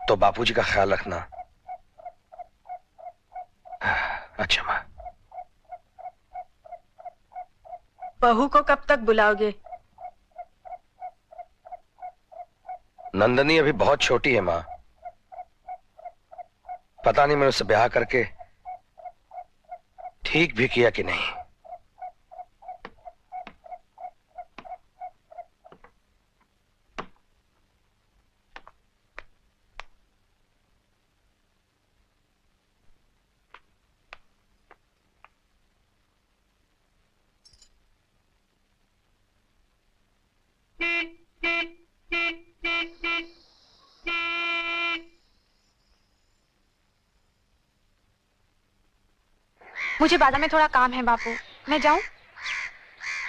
तो बापूजी का ख्याल रखना। अच्छा माँ। बहू को कब तक बुलाओगे? नंदनी अभी बहुत छोटी है माँ। पता नहीं मैंने उससे ब्याह करके ठीक भी किया कि नहीं। मुझे बाजार में थोड़ा काम है बापू, मैं जाऊं?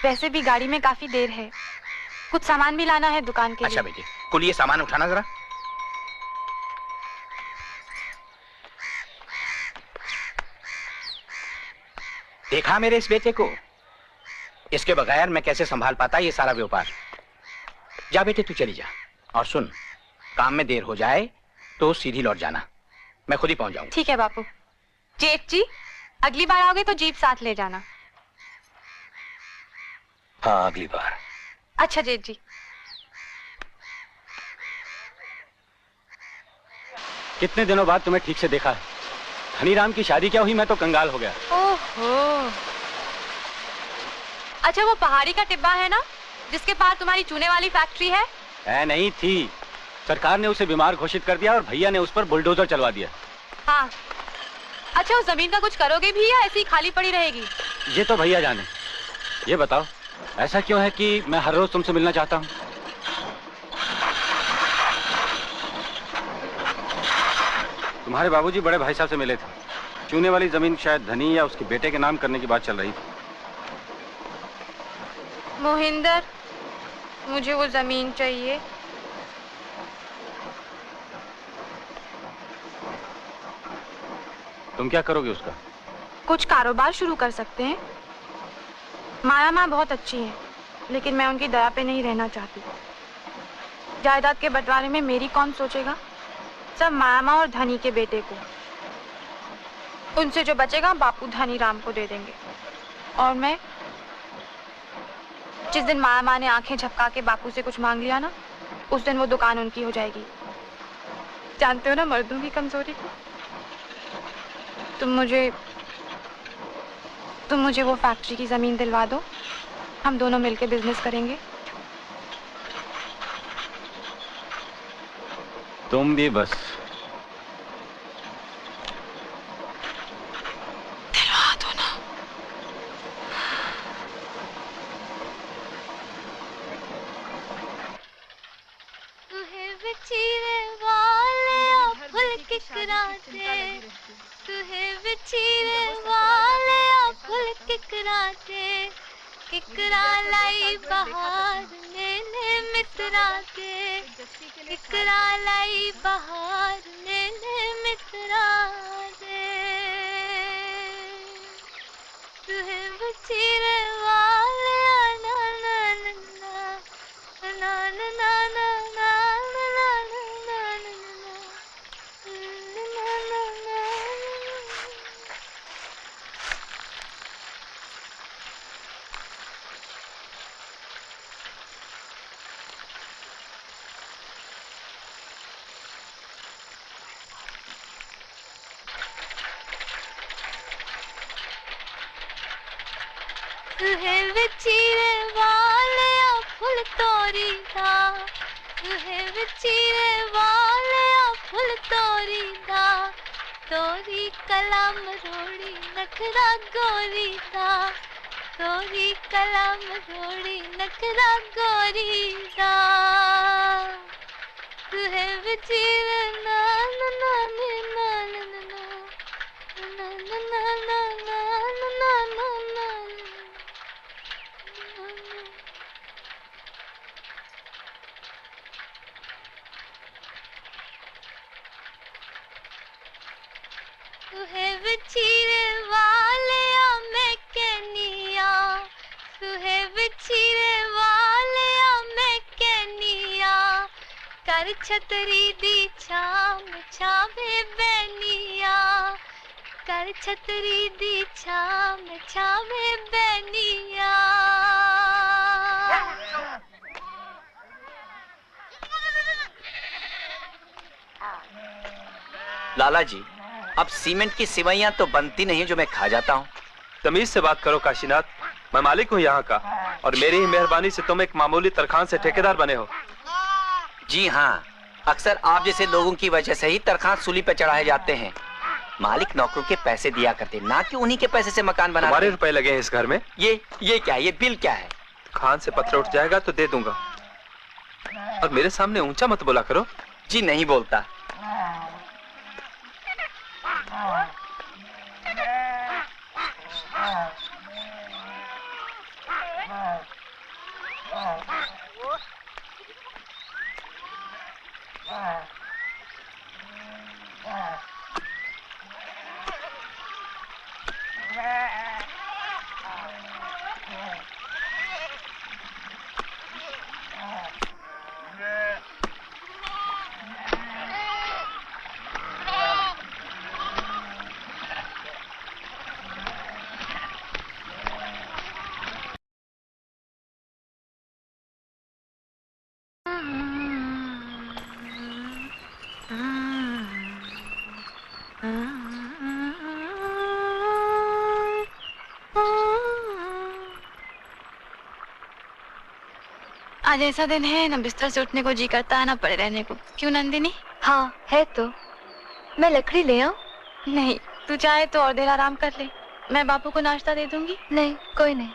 वैसे भी गाड़ी में काफी देर है, कुछ सामान भी लाना है दुकान के लिए। अच्छा बेटे, कुल ये सामान उठाना जरा। देखा मेरे इस बेटे को, इसके बगैर मैं कैसे संभाल पाता ये सारा व्यापार। जा बेटे तू चली जा, और सुन, काम में देर हो जाए तो सीधी लौट जाना, मैं खुद ही पहुंच जाऊंगा। ठीक है बापू। जेठ जी, अगली बार आओगे तो जीप साथ ले जाना। हाँ अगली बार। अच्छा जेठ जी। कितने दिनों बाद तुम्हें ठीक से देखा है। हनीराम की शादी क्या हुई, मैं तो कंगाल हो गया। ओहो, अच्छा वो पहाड़ी का टिब्बा है ना, जिसके पास तुम्हारी चूने वाली फैक्ट्री है? नहीं थी, सरकार ने उसे बीमार घोषित कर दिया और भैया ने उस पर बुलडोजर चलवा दिया। हाँ। अच्छा उस जमीन का कुछ करोगे भी या ऐसी खाली पड़ी रहेगी? ये तो भैया जाने। ये बताओ, ऐसा क्यों है कि मैं हर रोज तुमसे मिलना चाहता हूँ? तुम्हारे बाबूजी बड़े भाई साहब से मिले थे, चूने वाली जमीन शायद धनी या उसके बेटे के नाम करने की बात चल रही थी। मोहिंदर, मुझे वो जमीन चाहिए। तुम क्या करोगे उसका? कुछ कारोबार शुरू कर सकते हैं। माया माँ बहुत अच्छी है, लेकिन मैं उनकी दया पे नहीं रहना चाहती। जायदाद के बंटवारे में मेरी कौन सोचेगा? सब माया माँ और धनी के बेटे को। उनसे जो बचेगा बापू धनी राम को दे देंगे। और मैं, जिस दिन माया माँ ने आंखें झपका के बापू से कुछ मांग लिया ना, उस दिन वो दुकान उनकी हो जाएगी। जानते हो ना मर्दों की कमजोरी को। तुम मुझे वो फैक्ट्री की जमीन दिलवा दो, हम दोनों मिलके बिजनेस करेंगे। तुम भी बस। दिलवा दो ना। तुहे बिछीरे वाले फुल किकराते, तुहे बिछीरे वाले फुल किकराते, किकरा लाई बहार मैंने ले मित्रा के इकरा लाई बहार ले ले मित्रा दे तुहे बचीरे वाले ना ना ना ना ना ना ना ना ना ना तुहे विचीरे वाले फुल तोरी दा तुहे विचीरे वाले फुल तोरी दा तोरी कलम रोड़ी नखरा गोरी दा तोरी कलम रोड़ी नखरा गोरी दा तुहे विचीरे ना ना ना ना ना ना ना ना ना ना ना ना तुहे विचीरे वाले मैं कहनिया तुहे विचीरे वाले मैं कहनिया कर छतरी दी छाम छावे बैनिया कर छतरी दी छाम छावे बैनिया लाला जी, अब सीमेंट की सिवैयां तो बनती नहीं जो मैं खा जाता हूँ। तमीज से बात करो काशीनाथ, मैं मालिक हूँ यहाँ का और मेरी ही मेहरबानी से तुम एक मामूली तरखान से ठेकेदार बने हो। जी हाँ, अक्सर आप जैसे लोगों की वजह से ही तरखान सूली पे चढ़ाए जाते हैं। मालिक नौकरों के पैसे दिया करते, ना कि उन्हीं के पैसे से मकान बनाते। तुम्हारे रुपए लगे हैं इस घर में? ये क्या है? ये बिल क्या है? खान से पत्र उठ जाएगा तो दे दूंगा। और मेरे सामने ऊंचा मत बोला करो। जी नहीं बोलता। आज ऐसा दिन है, न बिस्तर से उठने को जी करता है, ना पड़े रहने को। क्यों नंदिनी? हाँ है तो। मैं लकड़ी ले आऊं? नहीं, तू चाहे तो और देर आराम कर ले। मैं बापू को नाश्ता दे दूंगी। नहीं, कोई नहीं।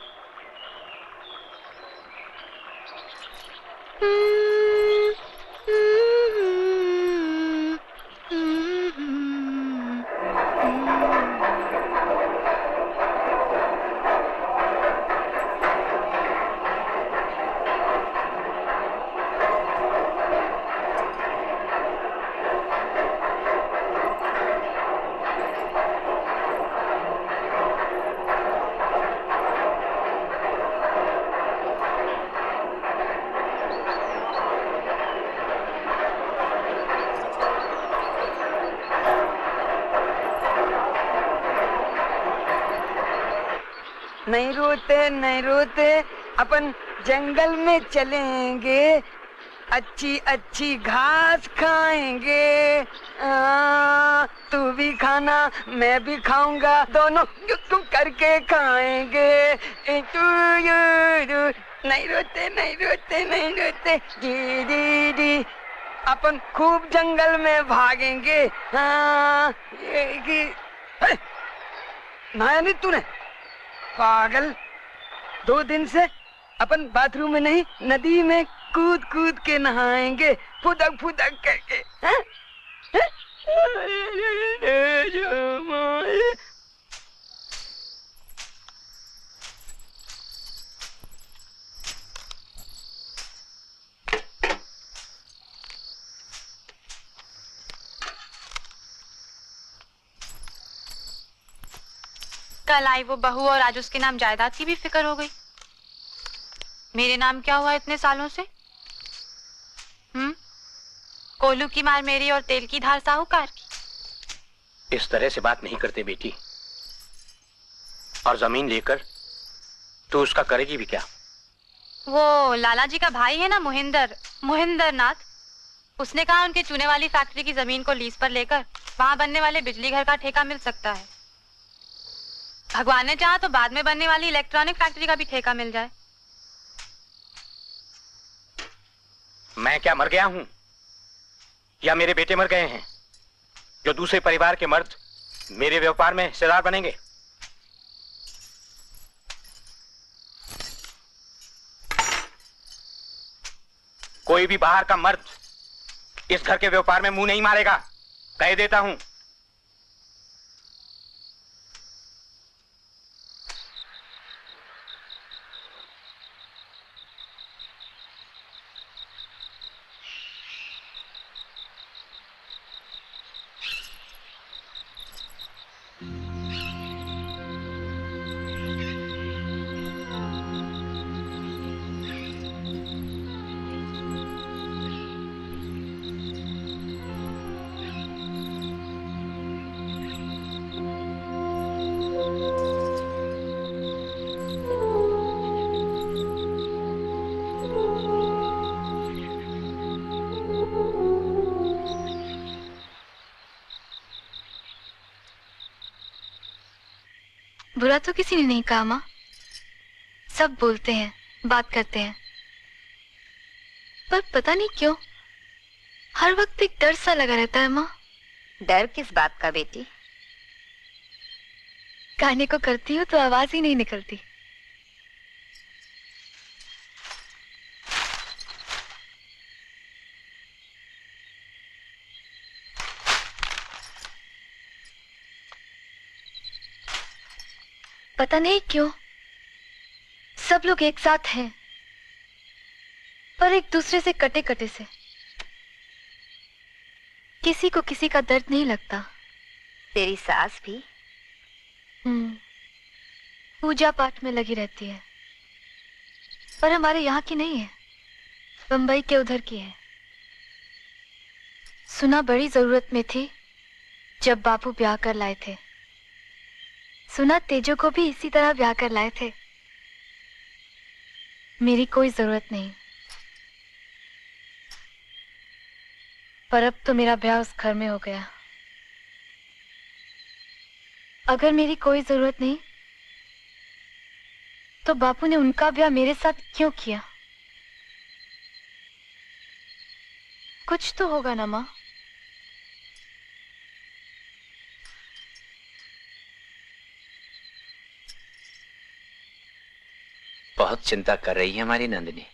नहीं रोते अपन जंगल में चलेंगे, अच्छी अच्छी घास खाएंगे। तू भी खाना मैं भी खाऊंगा, दोनों तुम करके खाएंगे। नहीं रोते दी अपन खूब जंगल में भागेंगे। नहाया नहीं तूने पागल? 2 दिन से अपन बाथरूम में नहीं, नदी में कूद कूद के नहाएंगे, फुदक फुदक करके। कल आई वो बहू और आज उसके नाम जायदाद की भी फिक्र हो गई। मेरे नाम क्या हुआ इतने सालों से? कोल्हू की मार मेरी और तेल की धार साहूकार की। इस तरह से बात नहीं करते बेटी। और जमीन लेकर तू उसका करेगी भी क्या? वो लाला जी का भाई है ना मोहिंदर नाथ, उसने कहा उनके चूने वाली फैक्ट्री की जमीन को लीज पर लेकर वहां बनने वाले बिजली घर का ठेका मिल सकता है। भगवान ने चाहा तो बाद में बनने वाली इलेक्ट्रॉनिक फैक्ट्री का भी ठेका मिल जाए। मैं क्या मर गया हूं या मेरे बेटे मर गए हैं जो दूसरे परिवार के मर्द मेरे व्यापार में हिस्सेदार बनेंगे? कोई भी बाहर का मर्द इस घर के व्यापार में मुंह नहीं मारेगा, कह देता हूं। बुरा तो किसी ने नहीं कहा माँ, सब बोलते हैं, बात करते हैं, पर पता नहीं क्यों हर वक्त एक डर सा लगा रहता है माँ। डर किस बात का बेटी? गाने को करती हूँ तो आवाज ही नहीं निकलती। पता नहीं क्यों सब लोग एक साथ हैं, पर एक दूसरे से कटे कटे से। किसी को किसी का दर्द नहीं लगता। तेरी सास भी? पूजा पाठ में लगी रहती है, पर हमारे यहाँ की नहीं है, बंबई के उधर की है। सुना बड़ी जरूरत में थी जब बापू ब्याह कर लाए थे। सुना तेजो को भी इसी तरह ब्याह कर लाए थे। मेरी कोई जरूरत नहीं, पर अब तो मेरा ब्याह उस घर में हो गया। अगर मेरी कोई जरूरत नहीं तो बापू ने उनका ब्याह मेरे साथ क्यों किया? कुछ तो होगा ना माँ। बहुत चिंता कर रही है हमारी नंदिनी।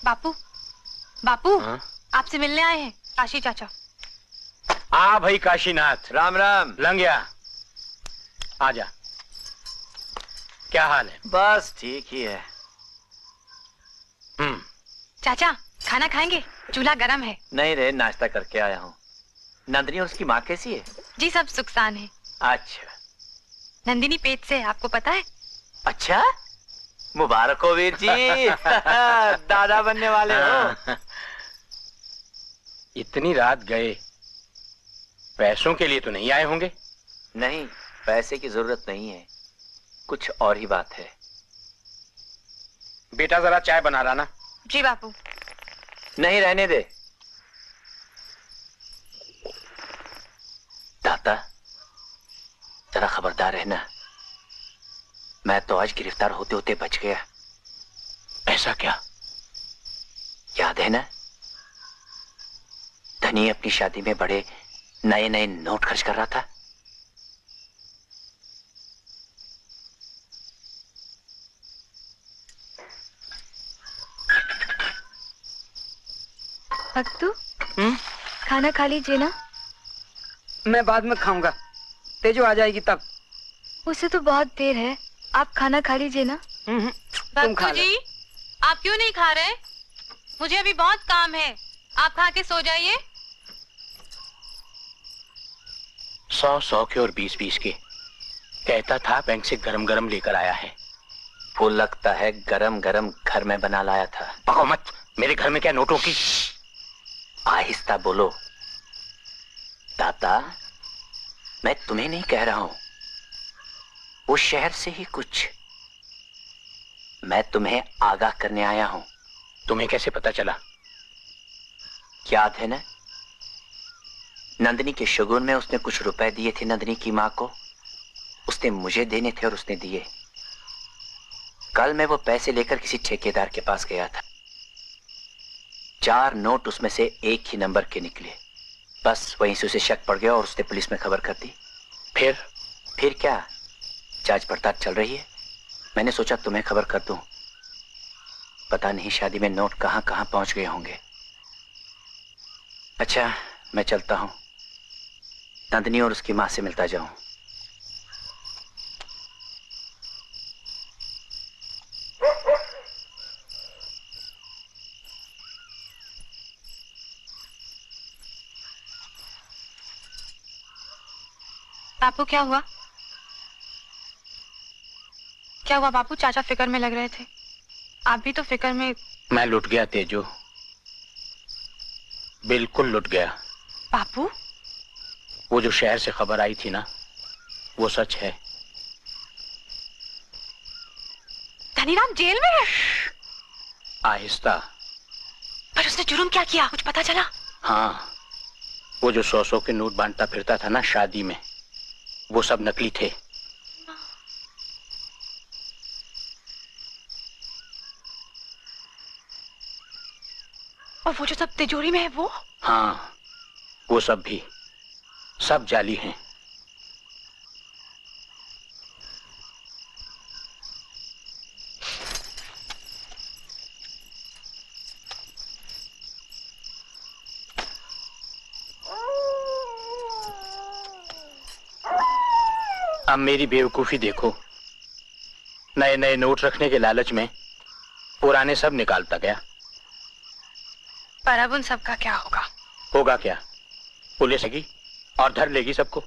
बापू, बापू, आपसे मिलने आए हैं काशी चाचा। आ भाई काशीनाथ। राम राम। लंगिया आजा। क्या हाल है? बस ठीक ही है। चाचा खाना खाएंगे? चूल्हा गरम है। नहीं रे, नाश्ता करके आया हूँ। नंदिनी और उसकी माँ कैसी है? जी सब सुखसान है। अच्छा। नंदिनी पेट से है, आपको पता है? अच्छा, मुबारक हो वीर जी। दादा बनने वाले हो। इतनी रात गए, पैसों के लिए तो नहीं आए होंगे? नहीं, पैसे की जरूरत नहीं है, कुछ और ही बात है। बेटा जरा चाय बना रहा ना। जी बापू। नहीं, रहने दे। दाता, जरा खबरदार रहना। मैं तो आज गिरफ्तार होते होते बच गया। ऐसा क्या? याद है ना, धनी अपनी शादी में बड़े नए नए नोट खर्च कर रहा था। भक्तू, खाना खा लीजिए ना। मैं बाद में खाऊंगा, तेजो आ जाएगी तब। उसे तो बहुत देर है, आप खाना खा लीजिए ना। तुम खा लो। जी, आप क्यों नहीं खा रहे? मुझे अभी बहुत काम है, आप खा के सो जाइए। 100 के और 20 के कहता था बैंक से गरम गरम लेकर आया है। वो लगता है गरम गरम घर में बना लाया था। पको मत, मेरे घर में क्या नोटों की। आहिस्ता बोलो। दाता, मैं तुम्हें नहीं कह रहा हूं, वो शहर से ही कुछ। मैं तुम्हें आगाह करने आया हूं। तुम्हें कैसे पता चला? याद है ना, नंदिनी के शगुन में उसने कुछ रुपए दिए थे नंदिनी की मां को। उसने मुझे देने थे और उसने दिए। कल मैं वो पैसे लेकर किसी ठेकेदार के पास गया था। 4 नोट उसमें से एक ही नंबर के निकले। बस वहीं से उसे शक पड़ गया और उसने पुलिस में खबर कर दी। फिर क्या, जांच पड़ताल चल रही है। मैंने सोचा तुम्हें खबर कर दूं। पता नहीं शादी में नोट कहां कहां पहुंच गए होंगे। अच्छा, मैं चलता हूं, नंदिनी और उसकी मां से मिलता जाऊं। बापू, क्या हुआ? क्या हुआ बापू? चाचा फिक्र में लग रहे थे। आप भी तो फिक्र में। मैं लुट गया तेजो, बिल्कुल लुट गया। बापू, वो जो शहर से खबर आई थी ना, वो सच है। धनीराम जेल में है? आहिस्ता। पर उसने जुर्म क्या किया, कुछ पता चला? हाँ, वो जो 100 के नोट बांटता फिरता था ना शादी में, वो सब नकली थे। और वो जो सब तिजोरी में है वो? हाँ, वो सब भी, सब जाली हैं। अब मेरी बेवकूफी देखो, नए नए नोट रखने के लालच में पुराने सब निकालता गया। पर अब उन सब का क्या होगा? होगा क्या, पुलिस आएगी और धर लेगी सबको।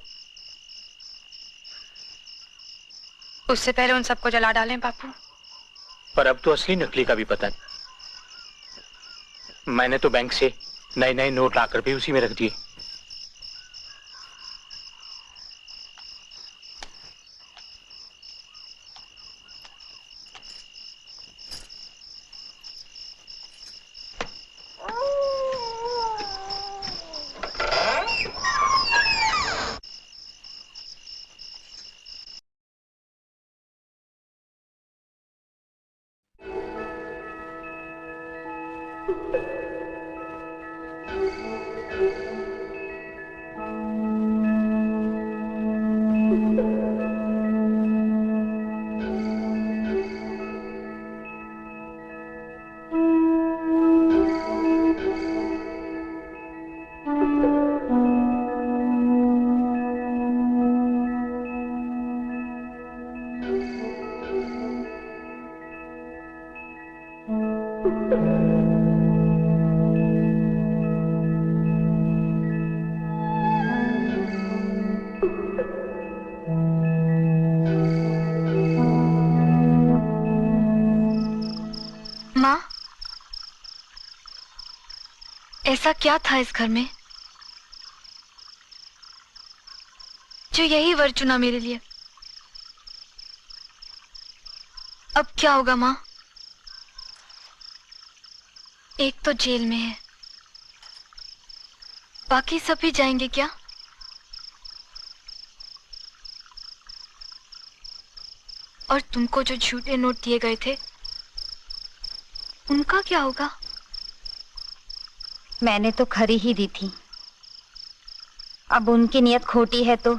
उससे पहले उन सबको जला डालें बापू। पर अब तो असली नकली का भी पता नहीं। मैंने तो बैंक से नए नए नोट लाकर भी उसी में रख दिए। ऐसा क्या था इस घर में जो यही वर चुना मेरे लिए? अब क्या होगा माँ? एक तो जेल में है, बाकी सब भी जाएंगे क्या? और तुमको जो झूठे नोट दिए गए थे उनका क्या होगा? मैंने तो खरी ही दी थी, अब उनकी नियत खोटी है तो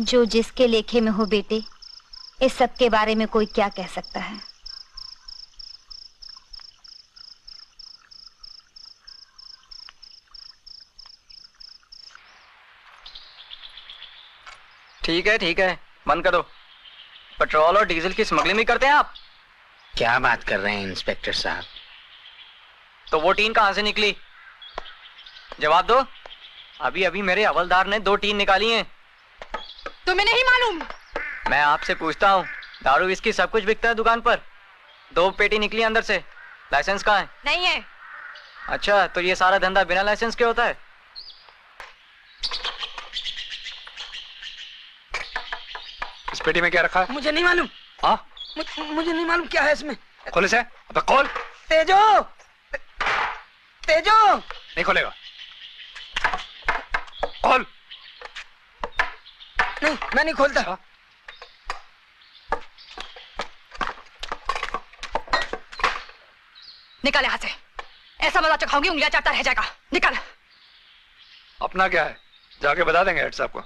जो जिसके लेखे में हो बेटे, इस सब के बारे में कोई क्या कह सकता है। ठीक है, बंद करो। पेट्रोल और डीजल की स्मगलिंग भी करते हैं आप? क्या बात कर रहे हैं इंस्पेक्टर साहब? तो वो टीन कहां से निकली? जवाब दो। अभी अभी मेरे हवलदार ने 2 टीन निकाली हैं। तुम्हें नहीं मालूम? मैं आपसे पूछता हूँ, दारू विस्की सब कुछ बिकता है दुकान पर। 2 पेटी निकली अंदर से, लाइसेंस कहाँ है? नहीं है। अच्छा, तो ये सारा धंधा बिना लाइसेंस के होता है? इस पेटी में क्या रखा है? मुझे नहीं मालूम। हाँ? मुझे नहीं मालूम क्या है इसमें। खोल इसे। अबे खोल। तेजो, तेजो। नहीं खोलेगा। खोल। नहीं, मैं नहीं खोलता। निकाल यहाँ से, ऐसा मजा चखाऊंगी उंगलियां चाटता रह जाएगा। निकाल। अपना क्या है, जाके बता देंगे हेड साहब को।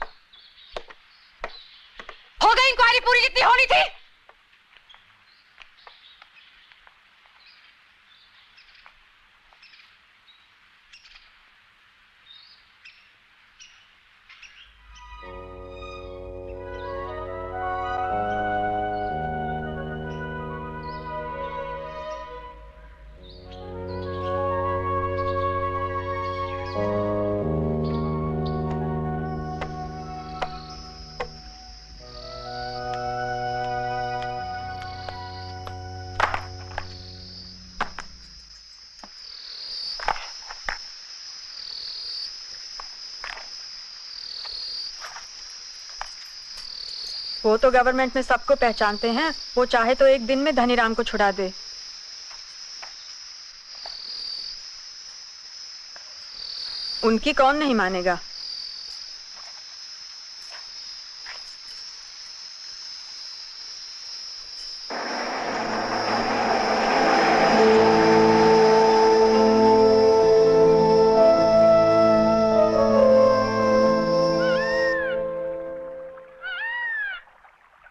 हो गई इंक्वायरी पूरी जितनी होनी थी? वो तो गवर्नमेंट में सबको पहचानते हैं, वो चाहे तो एक दिन में धनीराम को छुड़ा दे। उनकी कौन नहीं मानेगा?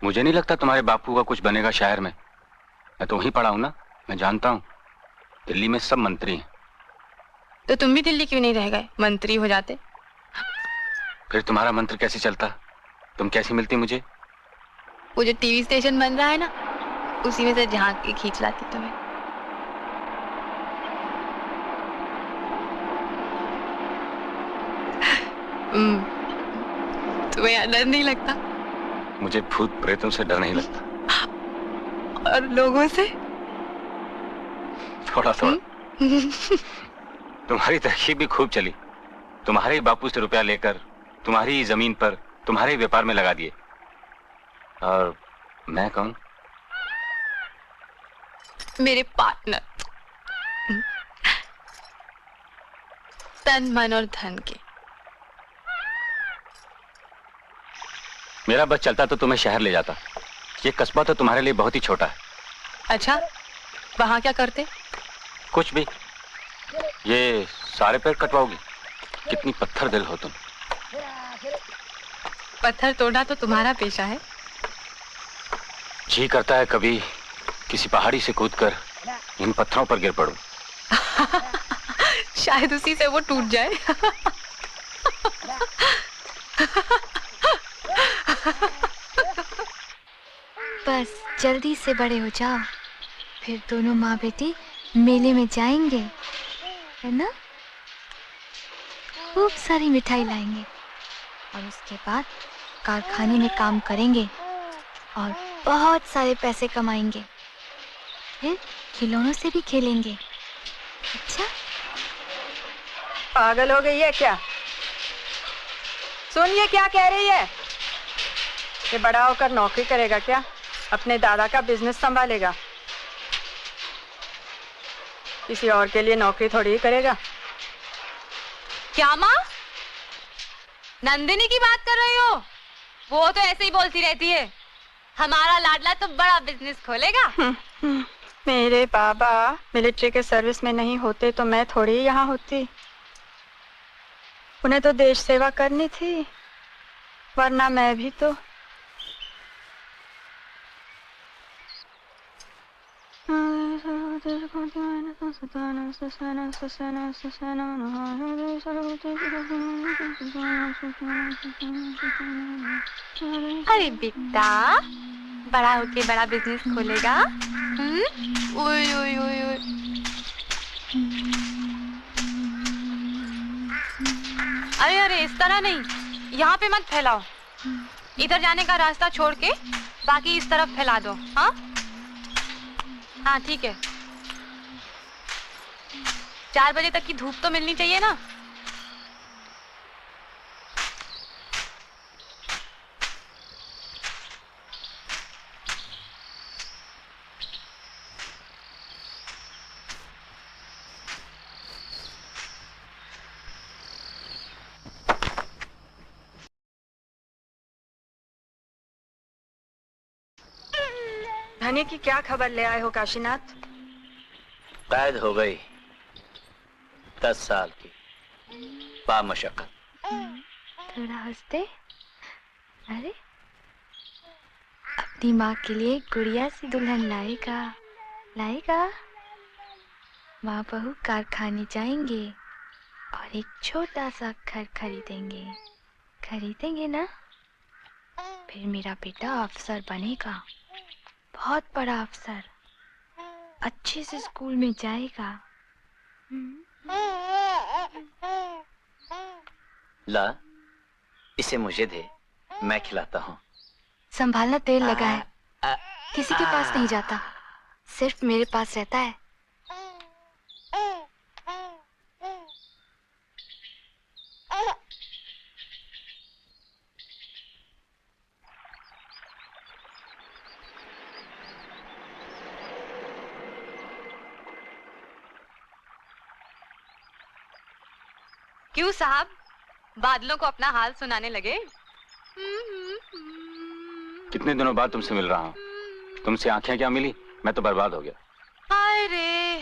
मुझे नहीं लगता तुम्हारे बापू का कुछ बनेगा शहर में। मैं तो वहीं पढ़ा हूं ना, मैं जानता हूं। दिल्ली में सब मंत्री हैं। तो तुम भी दिल्ली क्यों नहीं रह गए, मंत्री हो जाते? फिर तुम्हारा मंत्र कैसे चलता? तुम कैसी मिलती मुझे? वो जो टीवी स्टेशन बन रहा है ना, उसी में से झांक के खींच लाती तुम्हें। तुम्हें यहाँ डर नहीं लगता? मुझे भूत प्रेतों से डर नहीं लगता। और लोगों से? थोड़ा थोड़ा। तुम्हारी तरकीब भी खूब चली। तुम्हारे ही बापू से रुपया लेकर तुम्हारी ही जमीन पर तुम्हारे ही व्यापार में लगा दिए। और मैं कौन? मेरे पार्टनर, तन मन और धन के। मेरा बस चलता तो तुम्हें शहर ले जाता। ये कस्बा तो तुम्हारे लिए बहुत ही छोटा है। अच्छा, वहां क्या करते? कुछ भी। ये सारे पेड़ कटवाओगी? कितनी पत्थर दिल हो तुम। पत्थर तोड़ना तो तुम्हारा पेशा है। जी करता है कभी किसी पहाड़ी से कूदकर इन पत्थरों पर गिर पड़ूं। शायद उसी से वो टूट जाए। बस जल्दी से बड़े हो जाओ, फिर दोनों माँ बेटी मेले में जाएंगे, है ना? खूब सारी मिठाई लाएंगे और उसके बाद कारखाने में काम करेंगे और बहुत सारे पैसे कमाएंगे। फिर खिलौनों से भी खेलेंगे। अच्छा? पागल हो गई है क्या? सुन, ये क्या कह रही है? ये बड़ा होकर नौकरी करेगा क्या? अपने दादा का बिजनेस संभालेगा? किसी और के लिए नौकरी थोड़ी ही करेगा। क्या माँ? नंदिनी की बात कर रही हो? वो तो ऐसे ही बोलती रहती है, हमारा लाडला तो बड़ा बिजनेस खोलेगा। मेरे बाबा मिलिट्री के सर्विस में नहीं होते तो मैं थोड़ी यहाँ होती। उन्हें तो देश सेवा करनी थी, वरना मैं भी तो। अरे बेटा, बड़ा होके बड़ा बिजनेस खोलेगा। ओए ओए ओए ओए। अरे अरे, इस तरह नहीं, यहाँ पे मत फैलाओ। इधर जाने का रास्ता छोड़ के बाकी इस तरफ फैला दो। हाँ हाँ, ठीक है। 4 बजे तक की धूप तो मिलनी चाहिए ना। धनी की क्या खबर ले आए हो काशीनाथ? कैद हो गई 10 साल की, बामशक्कत। थोड़ा हंसते। अरे, अपनी माँ के लिए गुड़िया सी दुल्हन लाएगा, लाएगा। माँ बहू कारखाने जाएंगे और एक छोटा सा घर खरीदेंगे, खरीदेंगे ना। फिर मेरा बेटा अफसर बनेगा, बहुत बड़ा अफसर। अच्छे से स्कूल में जाएगा। ला, इसे मुझे दे, मैं खिलाता हूँ। संभालना, तेल लगा है, किसी के पास नहीं जाता, सिर्फ मेरे पास रहता है। क्यों साहब, बादलों को अपना हाल सुनाने लगे? कितने दिनों बाद तुमसे मिल रहा हूँ। तुमसे आंखें क्या मिली, मैं तो बर्बाद हो गया। हाय रे,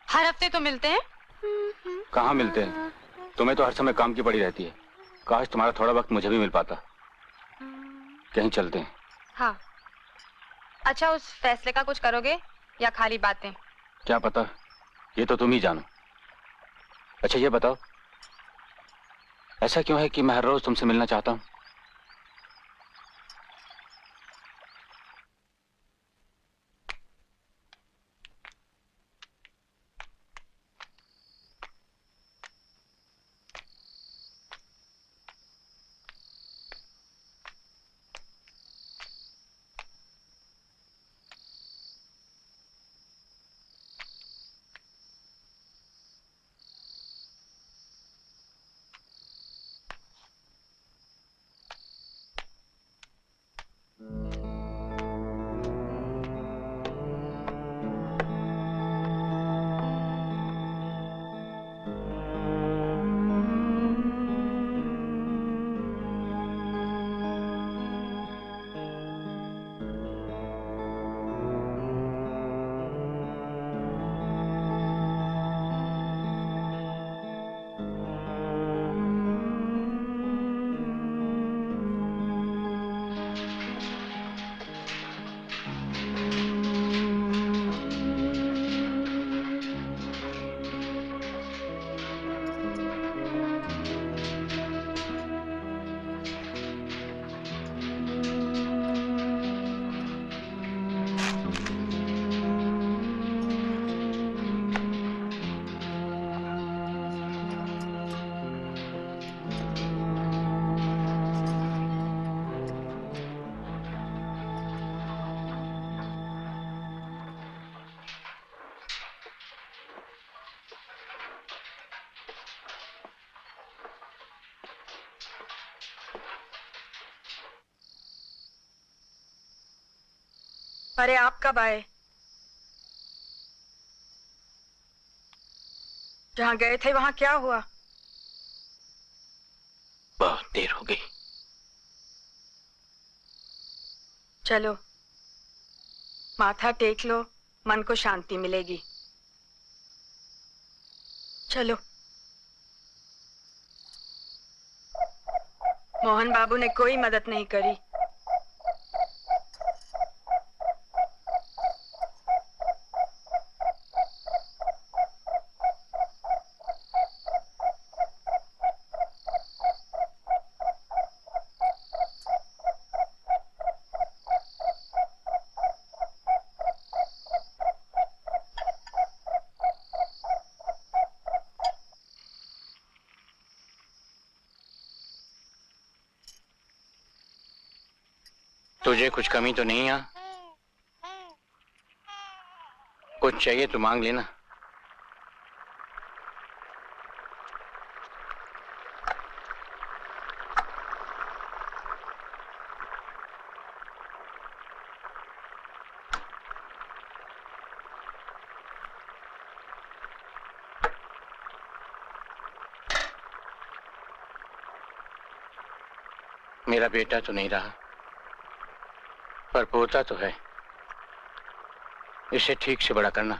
हर हफ्ते तो मिलते हैं। कहाँ मिलते हैं? तुम्हें तो हर समय काम की पड़ी रहती है। काश तुम्हारा थोड़ा वक्त मुझे भी मिल पाता। कहीं चलते हैं। हाँ, अच्छा, उस फैसले का कुछ करोगे या खाली बातें? क्या पता, ये तो तुम ही जानो। अच्छा ये बताओ, ऐसा क्यों है कि मैं हर रोज तुमसे मिलना चाहता हूँ? अरे आप कब आए? जहाँ गए थे वहाँ क्या हुआ? बहुत देर हो गई। चलो माथा टेक लो, मन को शांति मिलेगी। चलो। मोहन बाबू ने कोई मदद नहीं करी। तुझे कुछ कमी तो नहीं है? कुछ चाहिए तो मांग लेना। मेरा बेटा तो नहीं रहा, पर पोता तो है। इसे ठीक से बड़ा करना।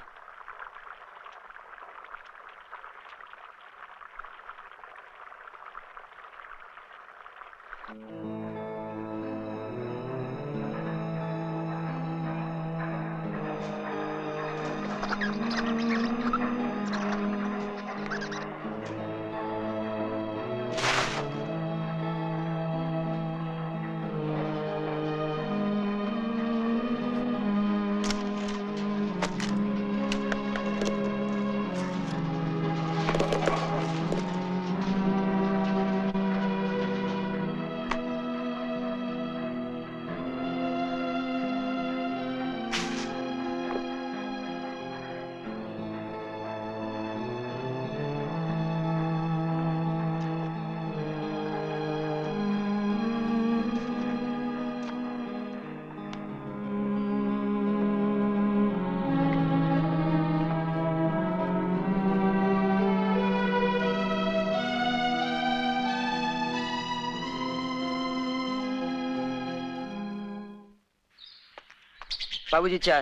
बाबूजी चाय।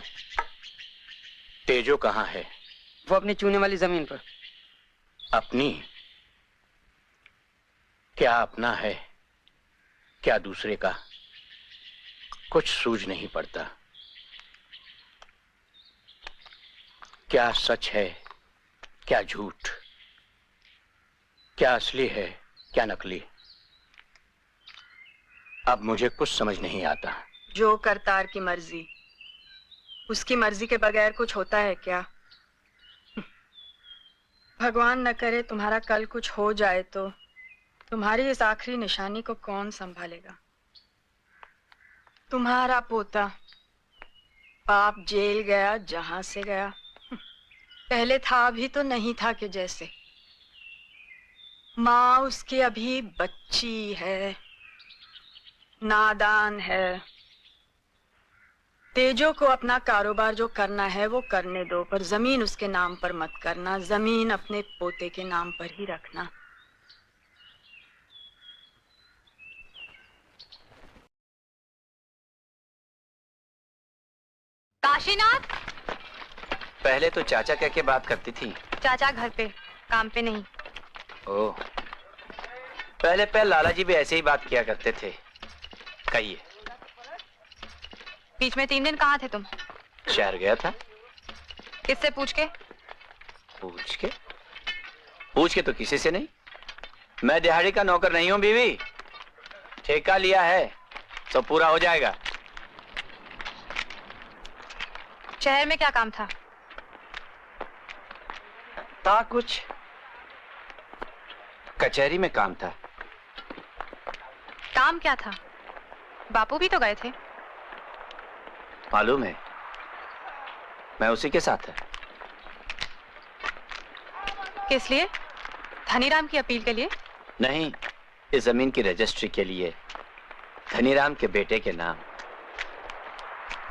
तेजो कहाँ है? वो अपनी चूने वाली जमीन पर। अपनी? क्या अपना है, क्या दूसरे का? कुछ सूझ नहीं पड़ता। क्या सच है, क्या झूठ? क्या असली है, क्या नकली? अब मुझे कुछ समझ नहीं आता। जो करतार की मर्जी, उसकी मर्जी के बगैर कुछ होता है क्या? भगवान न करे तुम्हारा कल कुछ हो जाए तो तुम्हारी इस आखिरी निशानी को कौन संभालेगा? तुम्हारा पोता पाप जेल गया, जहां से गया। पहले था भी तो नहीं था कि जैसे। माँ उसकी अभी बच्ची है, नादान है। तेजो को अपना कारोबार जो करना है वो करने दो, पर जमीन उसके नाम पर मत करना। जमीन अपने पोते के नाम पर ही रखना। काशीनाथ, पहले तो चाचा कह के बात करती थी। चाचा घर पे, काम पे नहीं। ओह, पहले लाला जी भी ऐसे ही बात किया करते थे। कहिए। बीच में 3 दिन कहाँ थे तुम? शहर गया था। किससे पूछ के? पूछ के तो किसी से नहीं। मैं दिहाड़ी का नौकर नहीं हूँ बीवी। ठेका लिया है तो पूरा हो जाएगा। शहर में क्या काम था? कुछ कचहरी में काम था। काम क्या था? बापू भी तो गए थे। मालूम है, मैं उसी के साथ है। किस लिए? धनीराम की अपील के लिए? नहीं, इस जमीन की रजिस्ट्री के लिए, धनीराम के बेटे के नाम।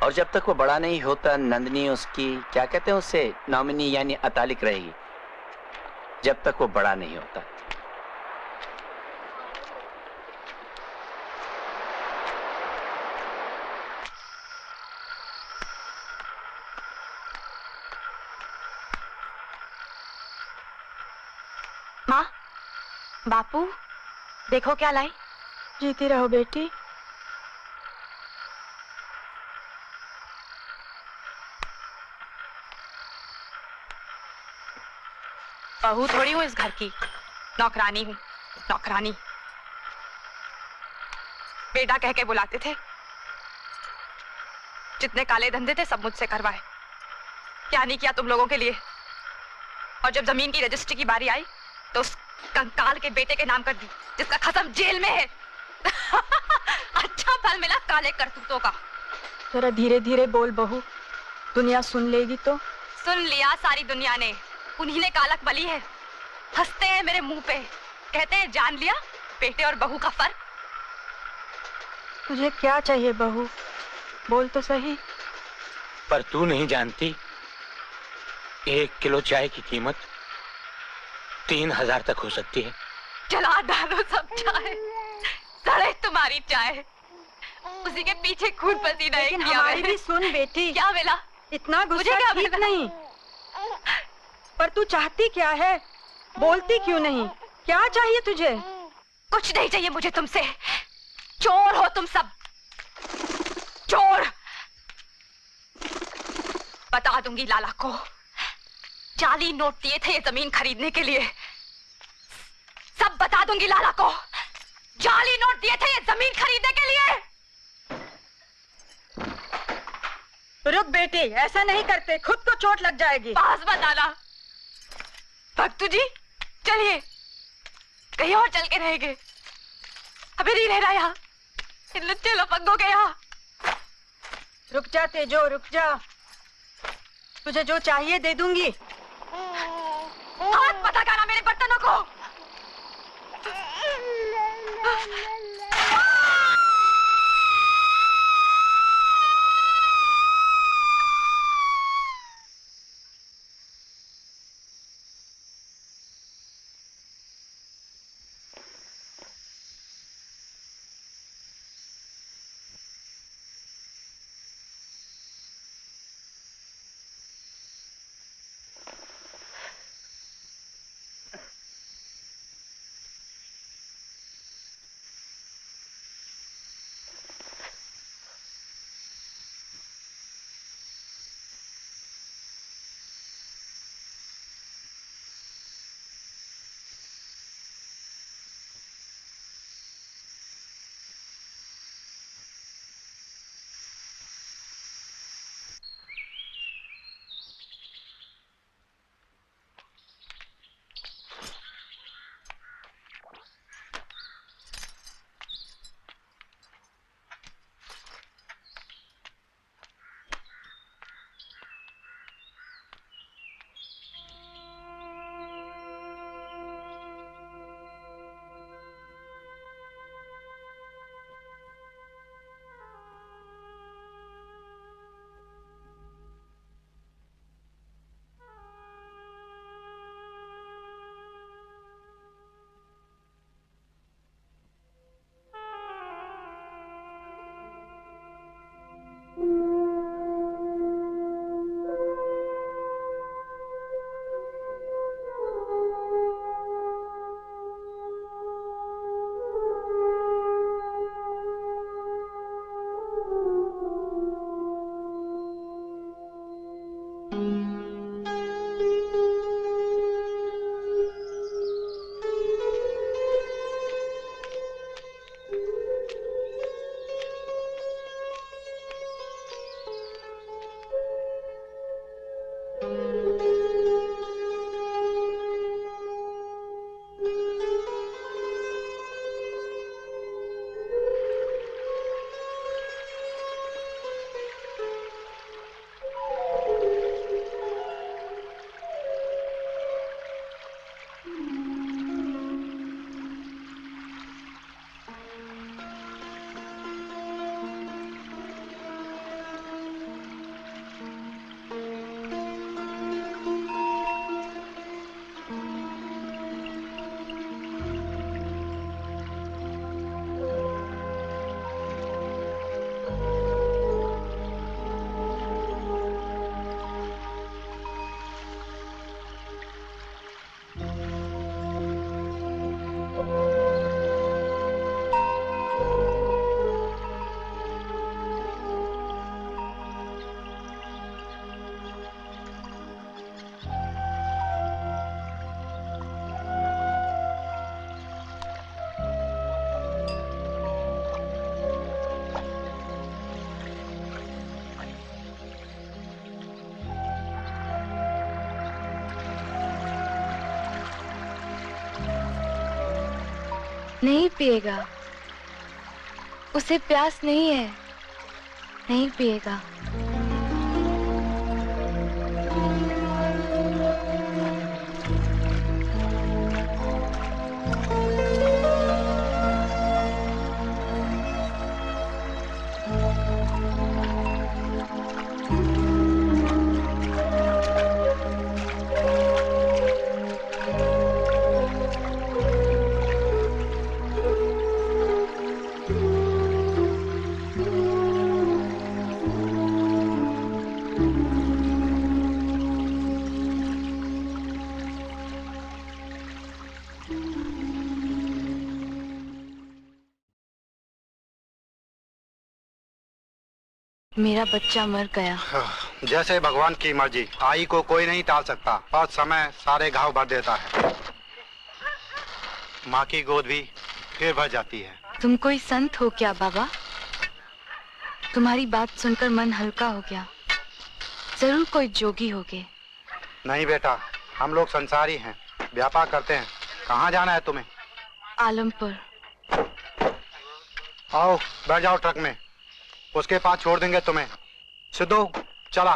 और जब तक वो बड़ा नहीं होता नंदनी उसकी क्या कहते हैं उसे नॉमिनी यानी अतालिक रहेगी, जब तक वो बड़ा नहीं होता। माँ, बापू, देखो क्या लाई। जीती रहो बेटी। बहू थोड़ी हूँ इस घर की, नौकरानी हूँ, नौकरानी। बेटा कह के बुलाते थे, जितने काले धंधे थे सब मुझसे करवाए। क्या नहीं किया तुम लोगों के लिए। और जब जमीन की रजिस्ट्री की बारी आई तो उस कंकाल के बेटे के नाम कर दी, जिसका खसम जेल में है। अच्छा फल मिला काले करतूतों का। जरा धीरे धीरे बोल बहू, दुनिया सुन लेगी तो। सुन लिया सारी दुनिया ने, उन्हीं ने कालक बली है। हंसते हैं मेरे मुंह पे, कहते हैं जान लिया बेटे और बहू का फर्क। तुझे क्या चाहिए बहू, बोल तो सही। पर तू नहीं जानती 1 किलो चाय की कीमत 3000 तक हो सकती है। जला डालो सब चाय, सड़े तुम्हारी चाय। उसी के पीछे खून पसीना लेकिन हमारी भी सुन बेटी। क्या मिला? इतना गुस्सा ठीक नहीं। पर तू चाहती क्या है, बोलती क्यों नहीं? क्या चाहिए तुझे? कुछ नहीं चाहिए मुझे तुमसे। चोर हो तुम सब, चोर। बता दूंगी लाला को, जाली नोट दिए थे ये जमीन खरीदने के लिए। सब बता दूंगी लाला को, जाली नोट दिए थे ये जमीन खरीदने के लिए। रुक बेटी, ऐसा नहीं करते, खुद को चोट लग जाएगी। पास मत आना भक्तू जी, चलिए कहीं और चल के रहेंगे। अभी नहीं रहना यहाँ, इन लुच्चे लफंगों के यहाँ। रुक जा तेजो, रुक जा। तुझे जो चाहिए दे दूंगी। हाथ मत लगाना मेरे बर्तनों को। नहीं पिएगा, उसे प्यास नहीं है, नहीं पिएगा। मेरा बच्चा मर गया। जैसे भगवान की मर्जी, आई को कोई नहीं टाल सकता और समय सारे घाव भर देता है। माँ की गोद भी फिर भर जाती है। तुम कोई संत हो क्या बाबा? तुम्हारी बात सुनकर मन हल्का हो गया। जरूर कोई जोगी होगे। नहीं बेटा, हम लोग संसारी हैं, व्यापार करते हैं। कहाँ जाना है तुम्हें? आलमपुर। आओ बैठ जाओ ट्रक में, उसके पास छोड़ देंगे तुम्हें। सिद्धू चला।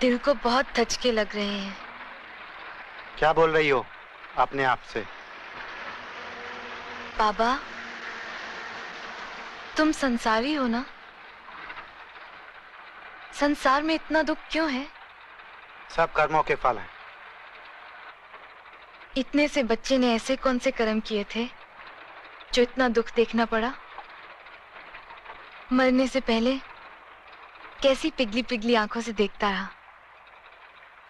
दिल को बहुत धचके लग रहे हैं। क्या बोल रही हो अपने आप से? बाबा, तुम संसारी हो ना? संसार में इतना दुख क्यों है? सब कर्मों के फल हैं। इतने से बच्चे ने ऐसे कौन से कर्म किए थे जो इतना दुख देखना पड़ा? मरने से पहले कैसी पिघली पिघली आंखों से देखता रहा,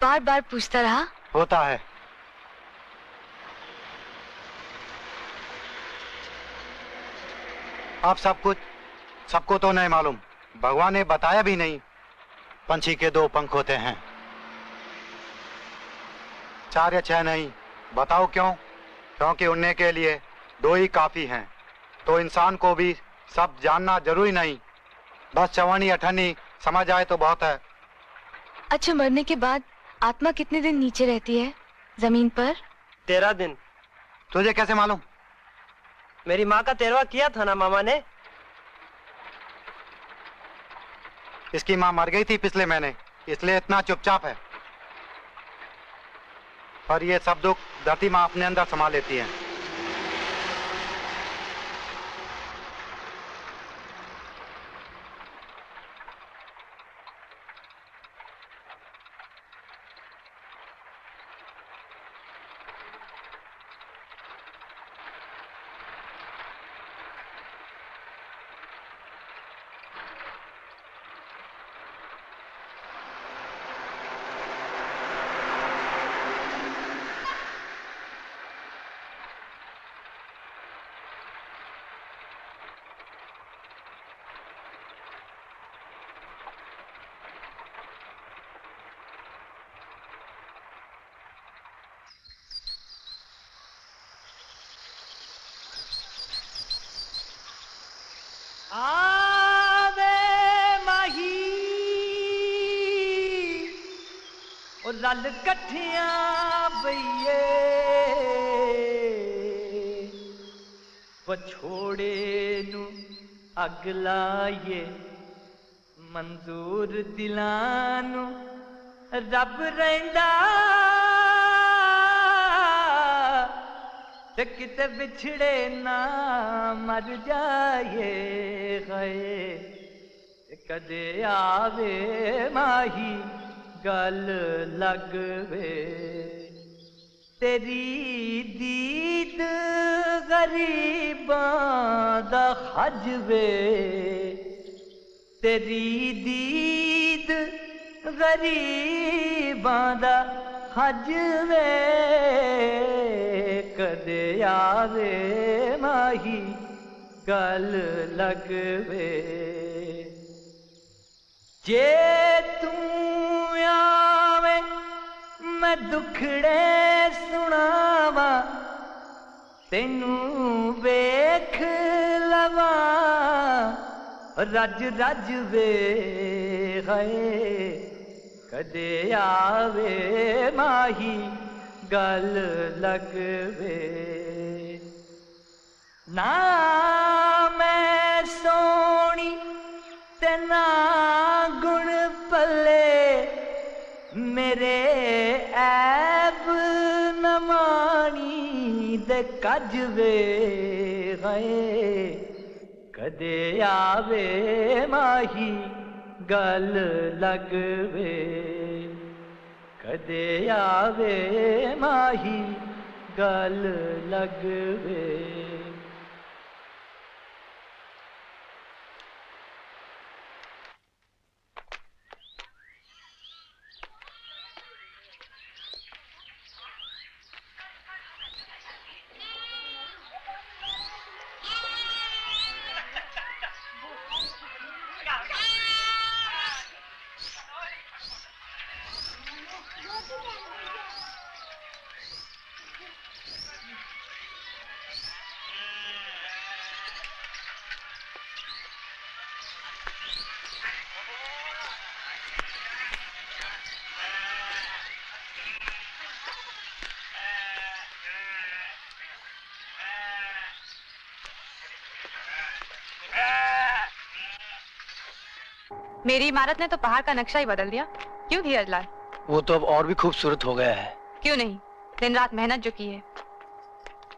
बार बार पूछता रहा। होता है। अब सब कुछ सबको तो नहीं मालूम, भगवान ने बताया भी नहीं। पंछी के दो पंख होते हैं, 4 या 6 नहीं। बताओ क्यों? क्योंकि उड़ने के लिए 2 ही काफी हैं। तो इंसान को भी सब जानना जरूरी नहीं, बस 54 अठन्नी समझ आए तो बहुत है। अच्छा, मरने के बाद आत्मा कितने दिन नीचे रहती है जमीन पर? 13 दिन। तुझे कैसे मालूम? मेरी माँ का 13वां किया था ना मामा ने। इसकी माँ मर गई थी पिछले महीने, इसलिए इतना चुपचाप है। पर ये सब दुख धरती माँ अपने अंदर समा लेती है। आवे माही ओ रल कठियां बइये पछोड़े नू अग लाइए मंजूर दिलां नू रब रहिंदा ते किते बिछड़े ना मर जाए गए कदे आवे माही गल लगवे तेरी दीद गरीबां दा खजवे तेरी दीद गरीबां दा खजवे कदे आवे माही गल लगवे जे तू आवे मैं दुखड़े सुनावा तेनू वेख रज रज वे है कदे आवे माही गल लगवे ना मैं सोनी ते ना गुण पले मेरे ऐब न मानी दे कजवे गए कदे आवे माही गल लगवे कदे आवे माही गल लगवे। मेरी इमारत ने तो पहाड़ का नक्शा ही बदल दिया। क्यों धीरजलाल? वो तो अब और भी खूबसूरत हो गया है। क्यों नहीं, दिन रात मेहनत जो की है।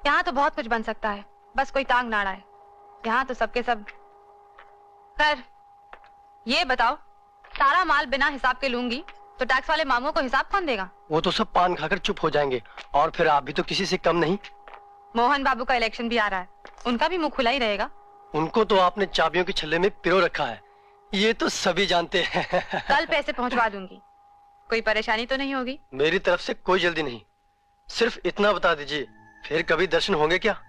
यहाँ तो बहुत कुछ बन सकता है, बस कोई टांग ना अड़ाए। यहाँ तो सबके सब। खैर ये बताओ, सारा माल बिना हिसाब के लूंगी तो टैक्स वाले मामू को हिसाब कौन देगा? वो तो सब पान खाकर चुप हो जाएंगे और फिर आप भी तो किसी से कम नहीं। मोहन बाबू का इलेक्शन भी आ रहा है, उनका भी मुंह खुला ही रहेगा। उनको तो आपने चाबियों के छल्ले में पिरो रखा है, ये तो सभी जानते हैं। कल पैसे पहुंचवा दूंगी, कोई परेशानी तो नहीं होगी? मेरी तरफ से कोई जल्दी नहीं, सिर्फ इतना बता दीजिए, फिर कभी दर्शन होंगे क्या?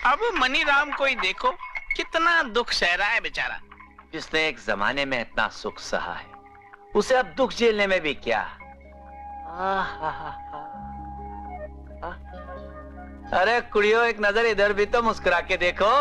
अब मनीराम को ही देखो, कितना दुख सह रहा है बेचारा। जिसने एक जमाने में इतना सुख सहा है, उसे अब दुख झेलने में भी क्या। अरे कुड़ियों, एक नजर इधर भी तो मुस्कुरा के देखो।